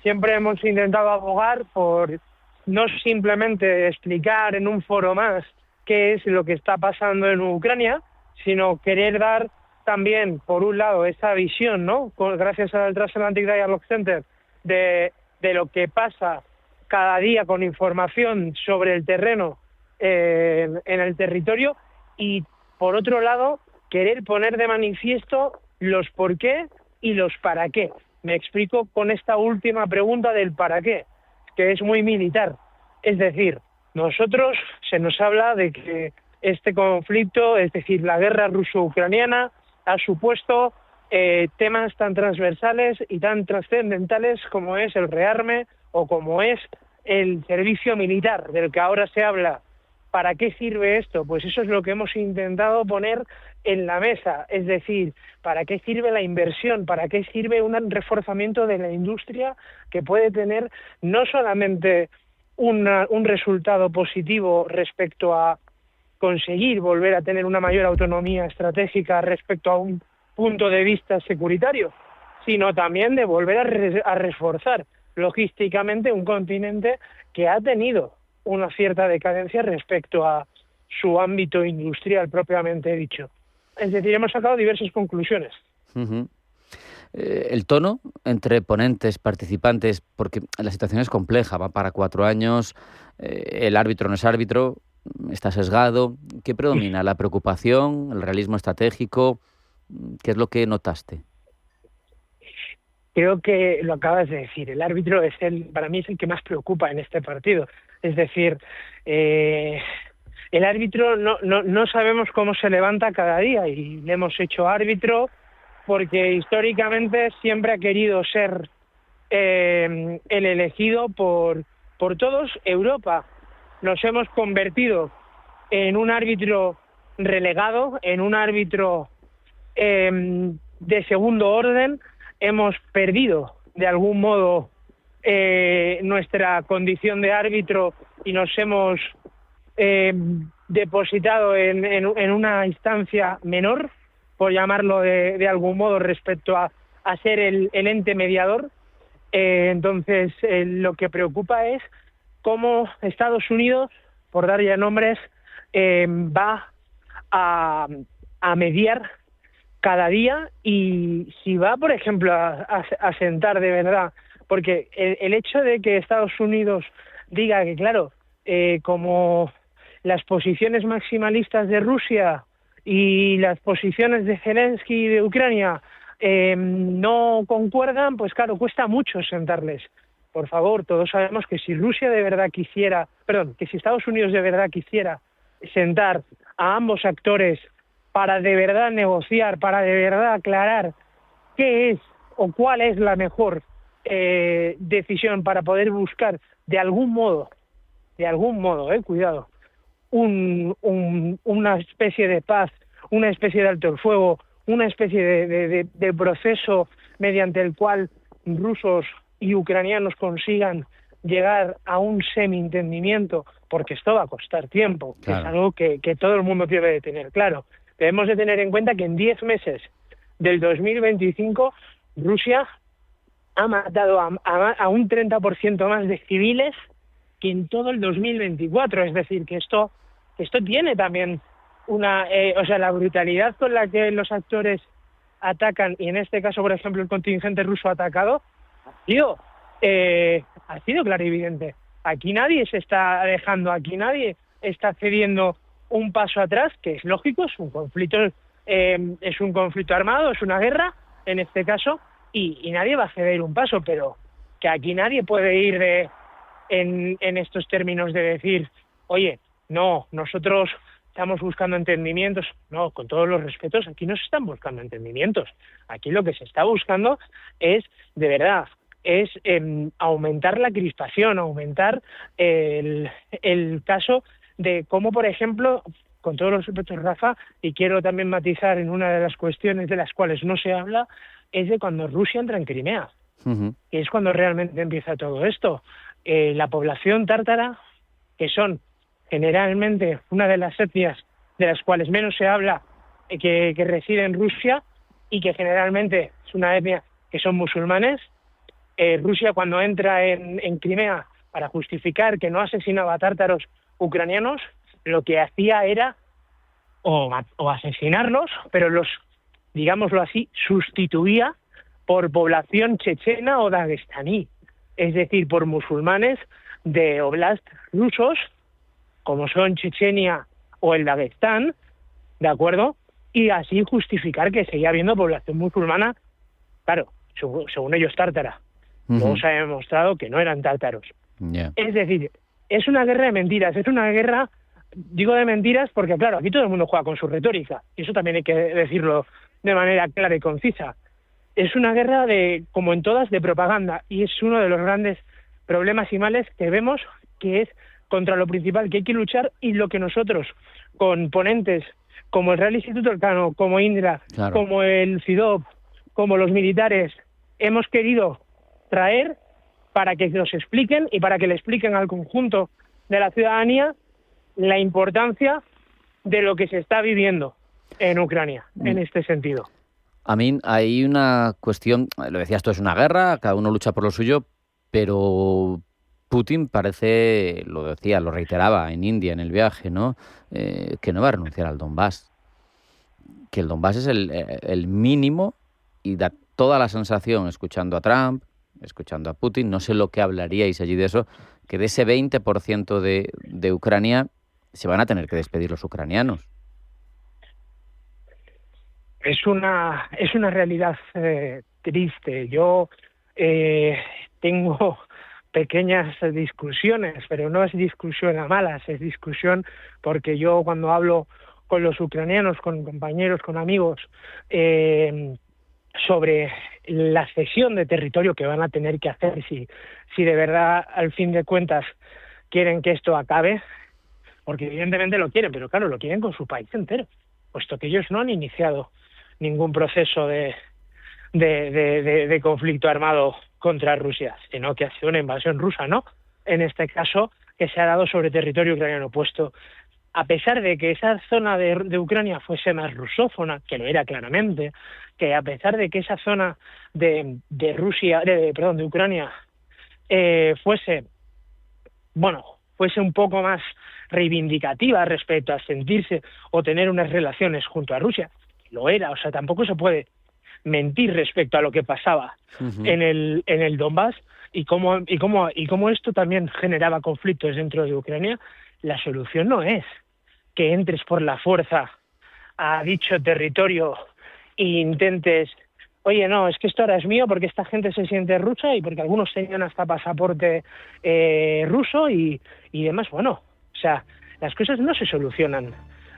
siempre hemos intentado abogar por no simplemente explicar en un foro más qué es lo que está pasando en Ucrania, sino querer dar también, por un lado, esa visión, ¿no?, gracias al Transatlantic Dialogue Center, de lo que pasa cada día con información sobre el terreno en el territorio, y por otro lado querer poner de manifiesto los por qué y los para qué. Me explico con esta última pregunta del para qué, que es muy militar. Es decir, nosotros se nos habla de que este conflicto, es decir, la guerra ruso-ucraniana, ha supuesto temas tan transversales y tan trascendentales como es el rearme o como es el servicio militar, del que ahora se habla. ¿Para qué sirve esto? Pues eso es lo que hemos intentado poner en la mesa, es decir, ¿para qué sirve la inversión? ¿Para qué sirve un reforzamiento de la industria que puede tener no solamente un resultado positivo respecto a conseguir volver a tener una mayor autonomía estratégica respecto a un punto de vista securitario, sino también de volver a reforzar logísticamente un continente que ha tenido una cierta decadencia respecto a su ámbito industrial propiamente dicho? Es decir, hemos sacado diversas conclusiones. Uh-huh. El tono entre ponentes, participantes, porque la situación es compleja, va para 4 años, el árbitro no es árbitro, está sesgado. ¿Qué predomina? ¿La preocupación, el realismo estratégico? ¿Qué es lo que notaste? Creo que lo acabas de decir. El árbitro para mí es el que más preocupa en este partido. Es decir, el árbitro no sabemos cómo se levanta cada día y le hemos hecho árbitro porque históricamente siempre ha querido ser el elegido por todos. Europa nos hemos convertido en un árbitro relegado, en un árbitro de segundo orden. Hemos perdido de algún modo nuestra condición de árbitro y nos hemos depositado en una instancia menor, por llamarlo de algún modo, respecto a ser el ente mediador. Entonces, lo que preocupa es cómo Estados Unidos, por dar ya nombres, va a mediar cada día, y si va, por ejemplo, a sentar de verdad, porque el hecho de que Estados Unidos diga que, claro, como las posiciones maximalistas de Rusia y las posiciones de Zelensky y de Ucrania no concuerdan, pues claro, cuesta mucho sentarles. Por favor, todos sabemos que si si Estados Unidos de verdad quisiera sentar a ambos actores para de verdad negociar, para de verdad aclarar qué es o cuál es la mejor decisión para poder buscar de algún modo, cuidado, una especie de paz, una especie de alto el fuego, una especie de proceso mediante el cual rusos y ucranianos consigan llegar a un semi-entendimiento, porque esto va a costar tiempo, claro. Es algo que todo el mundo debe de tener claro. Debemos de tener en cuenta que en 10 meses del 2025 Rusia ha matado a un 30% más de civiles que en todo el 2024. Es decir, que esto tiene también la brutalidad con la que los actores atacan, y en este caso, por ejemplo, el contingente ruso atacado, ha sido clarividente. Aquí nadie se está dejando, aquí nadie está cediendo un paso atrás, que es lógico, es un conflicto armado, es una guerra, en este caso, y nadie va a ceder un paso, pero que aquí nadie puede ir en estos términos de decir, oye, no, nosotros estamos buscando entendimientos. No, con todos los respetos, aquí no se están buscando entendimientos. Aquí lo que se está buscando es, de verdad, aumentar la crispación, aumentar el caso de cómo, por ejemplo, con todos los respetos, Rafa, y quiero también matizar en una de las cuestiones de las cuales no se habla, es de cuando Rusia entra en Crimea, que es cuando realmente empieza todo esto. La población tártara, que son generalmente una de las etnias de las cuales menos se habla, que reside en Rusia, y que generalmente es una etnia que son musulmanes. Rusia, cuando entra en Crimea para justificar que no asesinaba a tártaros ucranianos, lo que hacía era o asesinarlos, pero los, digámoslo así, sustituía por población chechena o dagestaní, es decir, por musulmanes de oblast rusos, como son Chechenia o el Dagestán, ¿de acuerdo? Y así justificar que seguía habiendo población musulmana, claro, según ellos tártara. Luego se ha demostrado que no eran tártaros. Yeah. Es decir, es una guerra de mentiras, es una guerra, digo de mentiras porque, claro, aquí todo el mundo juega con su retórica, y eso también hay que decirlo de manera clara y concisa. Es una guerra como en todas, de propaganda, y es uno de los grandes problemas y males que vemos, que es contra lo principal que hay que luchar, y lo que nosotros, con ponentes como el Real Instituto Elcano, como Indra, claro, como el CIDOB, como los militares, hemos querido traer para que nos expliquen y para que le expliquen al conjunto de la ciudadanía la importancia de lo que se está viviendo en Ucrania, en este sentido. Amin, hay una cuestión, lo decías, esto es una guerra, cada uno lucha por lo suyo, pero Putin parece, lo decía, lo reiteraba en India, en el viaje, ¿no? Que no va a renunciar al Donbass. Que el Donbass es el mínimo, y da toda la sensación, escuchando a Trump, escuchando a Putin, no sé lo que hablaríais allí de eso, que de ese 20% de Ucrania se van a tener que despedir los ucranianos. Es una realidad triste. Yo tengo pequeñas discusiones, pero no es discusión a malas, es discusión porque yo cuando hablo con los ucranianos, con compañeros, con amigos, sobre la cesión de territorio que van a tener que hacer si de verdad, al fin de cuentas, quieren que esto acabe, porque evidentemente lo quieren, pero claro, lo quieren con su país entero, puesto que ellos no han iniciado ningún proceso de conflicto armado contra Rusia, sino que ha sido una invasión rusa, ¿no? En este caso, que se ha dado sobre territorio ucraniano, puesto a pesar de que esa zona de Ucrania fuese más rusófona, que lo era claramente, que a pesar de que esa zona de Ucrania fuese un poco más reivindicativa respecto a sentirse o tener unas relaciones junto a Rusia, lo era, o sea, tampoco se puede mentir respecto a lo que pasaba en el Donbass y cómo esto también generaba conflictos dentro de Ucrania. La solución no es que entres por la fuerza a dicho territorio e intentes, oye, no, es que esto ahora es mío porque esta gente se siente rusa y porque algunos tenían hasta pasaporte ruso y demás. Bueno, o sea, las cosas no se solucionan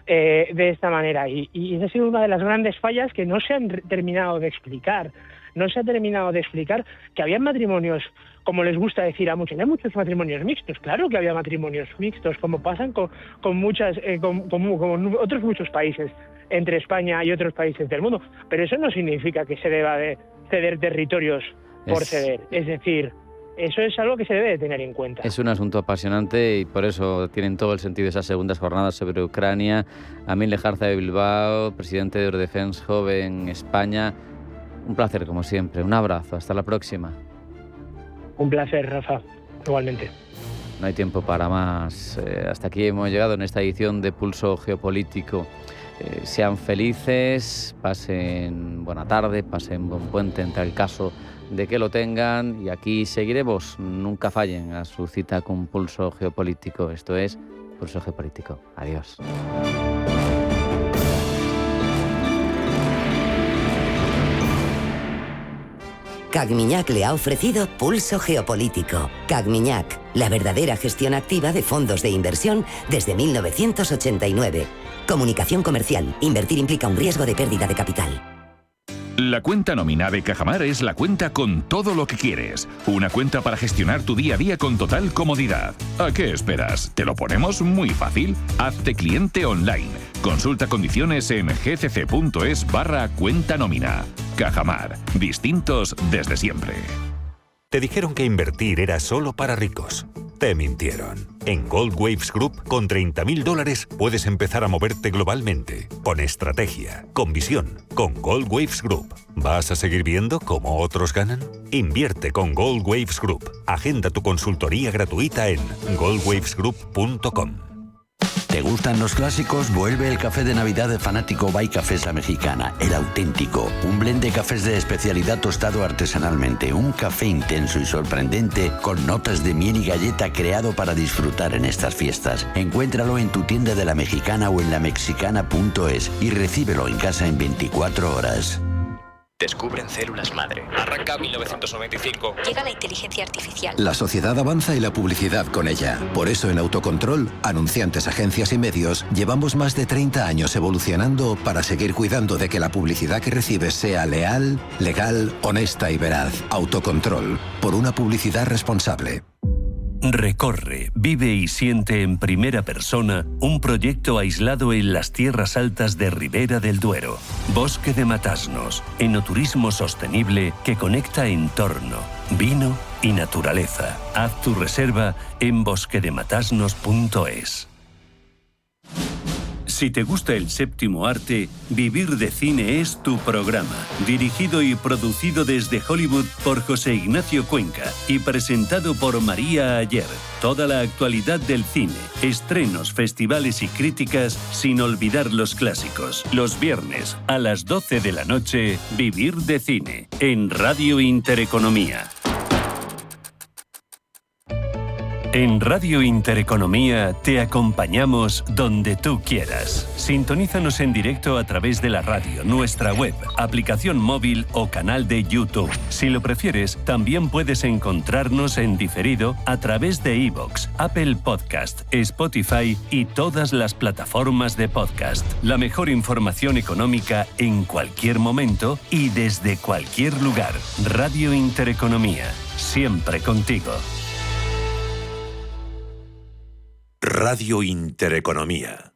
de esta manera y esa ha sido una de las grandes fallas que no se han terminado de explicar. No se ha terminado de explicar que había matrimonios, como les gusta decir a muchos, hay muchos matrimonios mixtos. Claro que había matrimonios mixtos, como pasan con otros muchos países, entre España y otros países del mundo. Pero eso no significa que se deba de ceder territorios por ceder. Es decir, eso es algo que se debe de tener en cuenta. Es un asunto apasionante y por eso tienen todo el sentido esas segundas jornadas sobre Ucrania. Amín Lejarza de Bilbao, presidente de Eurodefense Joven España. Un placer, como siempre. Un abrazo. Hasta la próxima. Un placer, Rafa. Igualmente. No hay tiempo para más. Hasta aquí hemos llegado en esta edición de Pulso Geopolítico. Sean felices, pasen buena tarde, pasen buen puente en tal caso de que lo tengan. Y aquí seguiremos. Nunca fallen a su cita con Pulso Geopolítico. Esto es Pulso Geopolítico. Adiós. Cagmiñac le ha ofrecido Pulso Geopolítico. Cagmiñac, la verdadera gestión activa de fondos de inversión desde 1989. Comunicación comercial. Invertir implica un riesgo de pérdida de capital. La cuenta nómina de Cajamar es la cuenta con todo lo que quieres. Una cuenta para gestionar tu día a día con total comodidad. ¿A qué esperas? ¿Te lo ponemos muy fácil? Hazte cliente online. Consulta condiciones en gcc.es/cuenta nómina. Cajamar. Distintos desde siempre. Te dijeron que invertir era solo para ricos. Te mintieron. En Gold Waves Group, con $30.000 puedes empezar a moverte globalmente. Con estrategia, con visión, con Gold Waves Group. ¿Vas a seguir viendo cómo otros ganan? Invierte con Gold Waves Group. Agenda tu consultoría gratuita en goldwavesgroup.com. ¿Te gustan los clásicos? Vuelve el café de Navidad de Fanático by Cafés La Mexicana, el auténtico. Un blend de cafés de especialidad tostado artesanalmente. Un café intenso y sorprendente con notas de miel y galleta creado para disfrutar en estas fiestas. Encuéntralo en tu tienda de La Mexicana o en lamexicana.es y recíbelo en casa en 24 horas. Descubren células madre. Arranca 1995. Llega la inteligencia artificial. La sociedad avanza y la publicidad con ella. Por eso en Autocontrol, anunciantes, agencias y medios, llevamos más de 30 años evolucionando para seguir cuidando de que la publicidad que recibes sea leal, legal, honesta y veraz. Autocontrol. Por una publicidad responsable. Recorre, vive y siente en primera persona un proyecto aislado en las tierras altas de Ribera del Duero. Bosque de Matasnos, enoturismo sostenible que conecta entorno, vino y naturaleza. Haz tu reserva en bosquedematasnos.es. Si te gusta el séptimo arte, Vivir de Cine es tu programa. Dirigido y producido desde Hollywood por José Ignacio Cuenca y presentado por María Ayer. Toda la actualidad del cine, estrenos, festivales y críticas, sin olvidar los clásicos. Los viernes a las 12 de la noche, Vivir de Cine, en Radio Intereconomía. En Radio Intereconomía te acompañamos donde tú quieras. Sintonízanos en directo a través de la radio, nuestra web, aplicación móvil o canal de YouTube. Si lo prefieres, también puedes encontrarnos en diferido a través de iVoox, Apple Podcast, Spotify y todas las plataformas de podcast. La mejor información económica en cualquier momento y desde cualquier lugar. Radio Intereconomía, siempre contigo. Radio Intereconomía.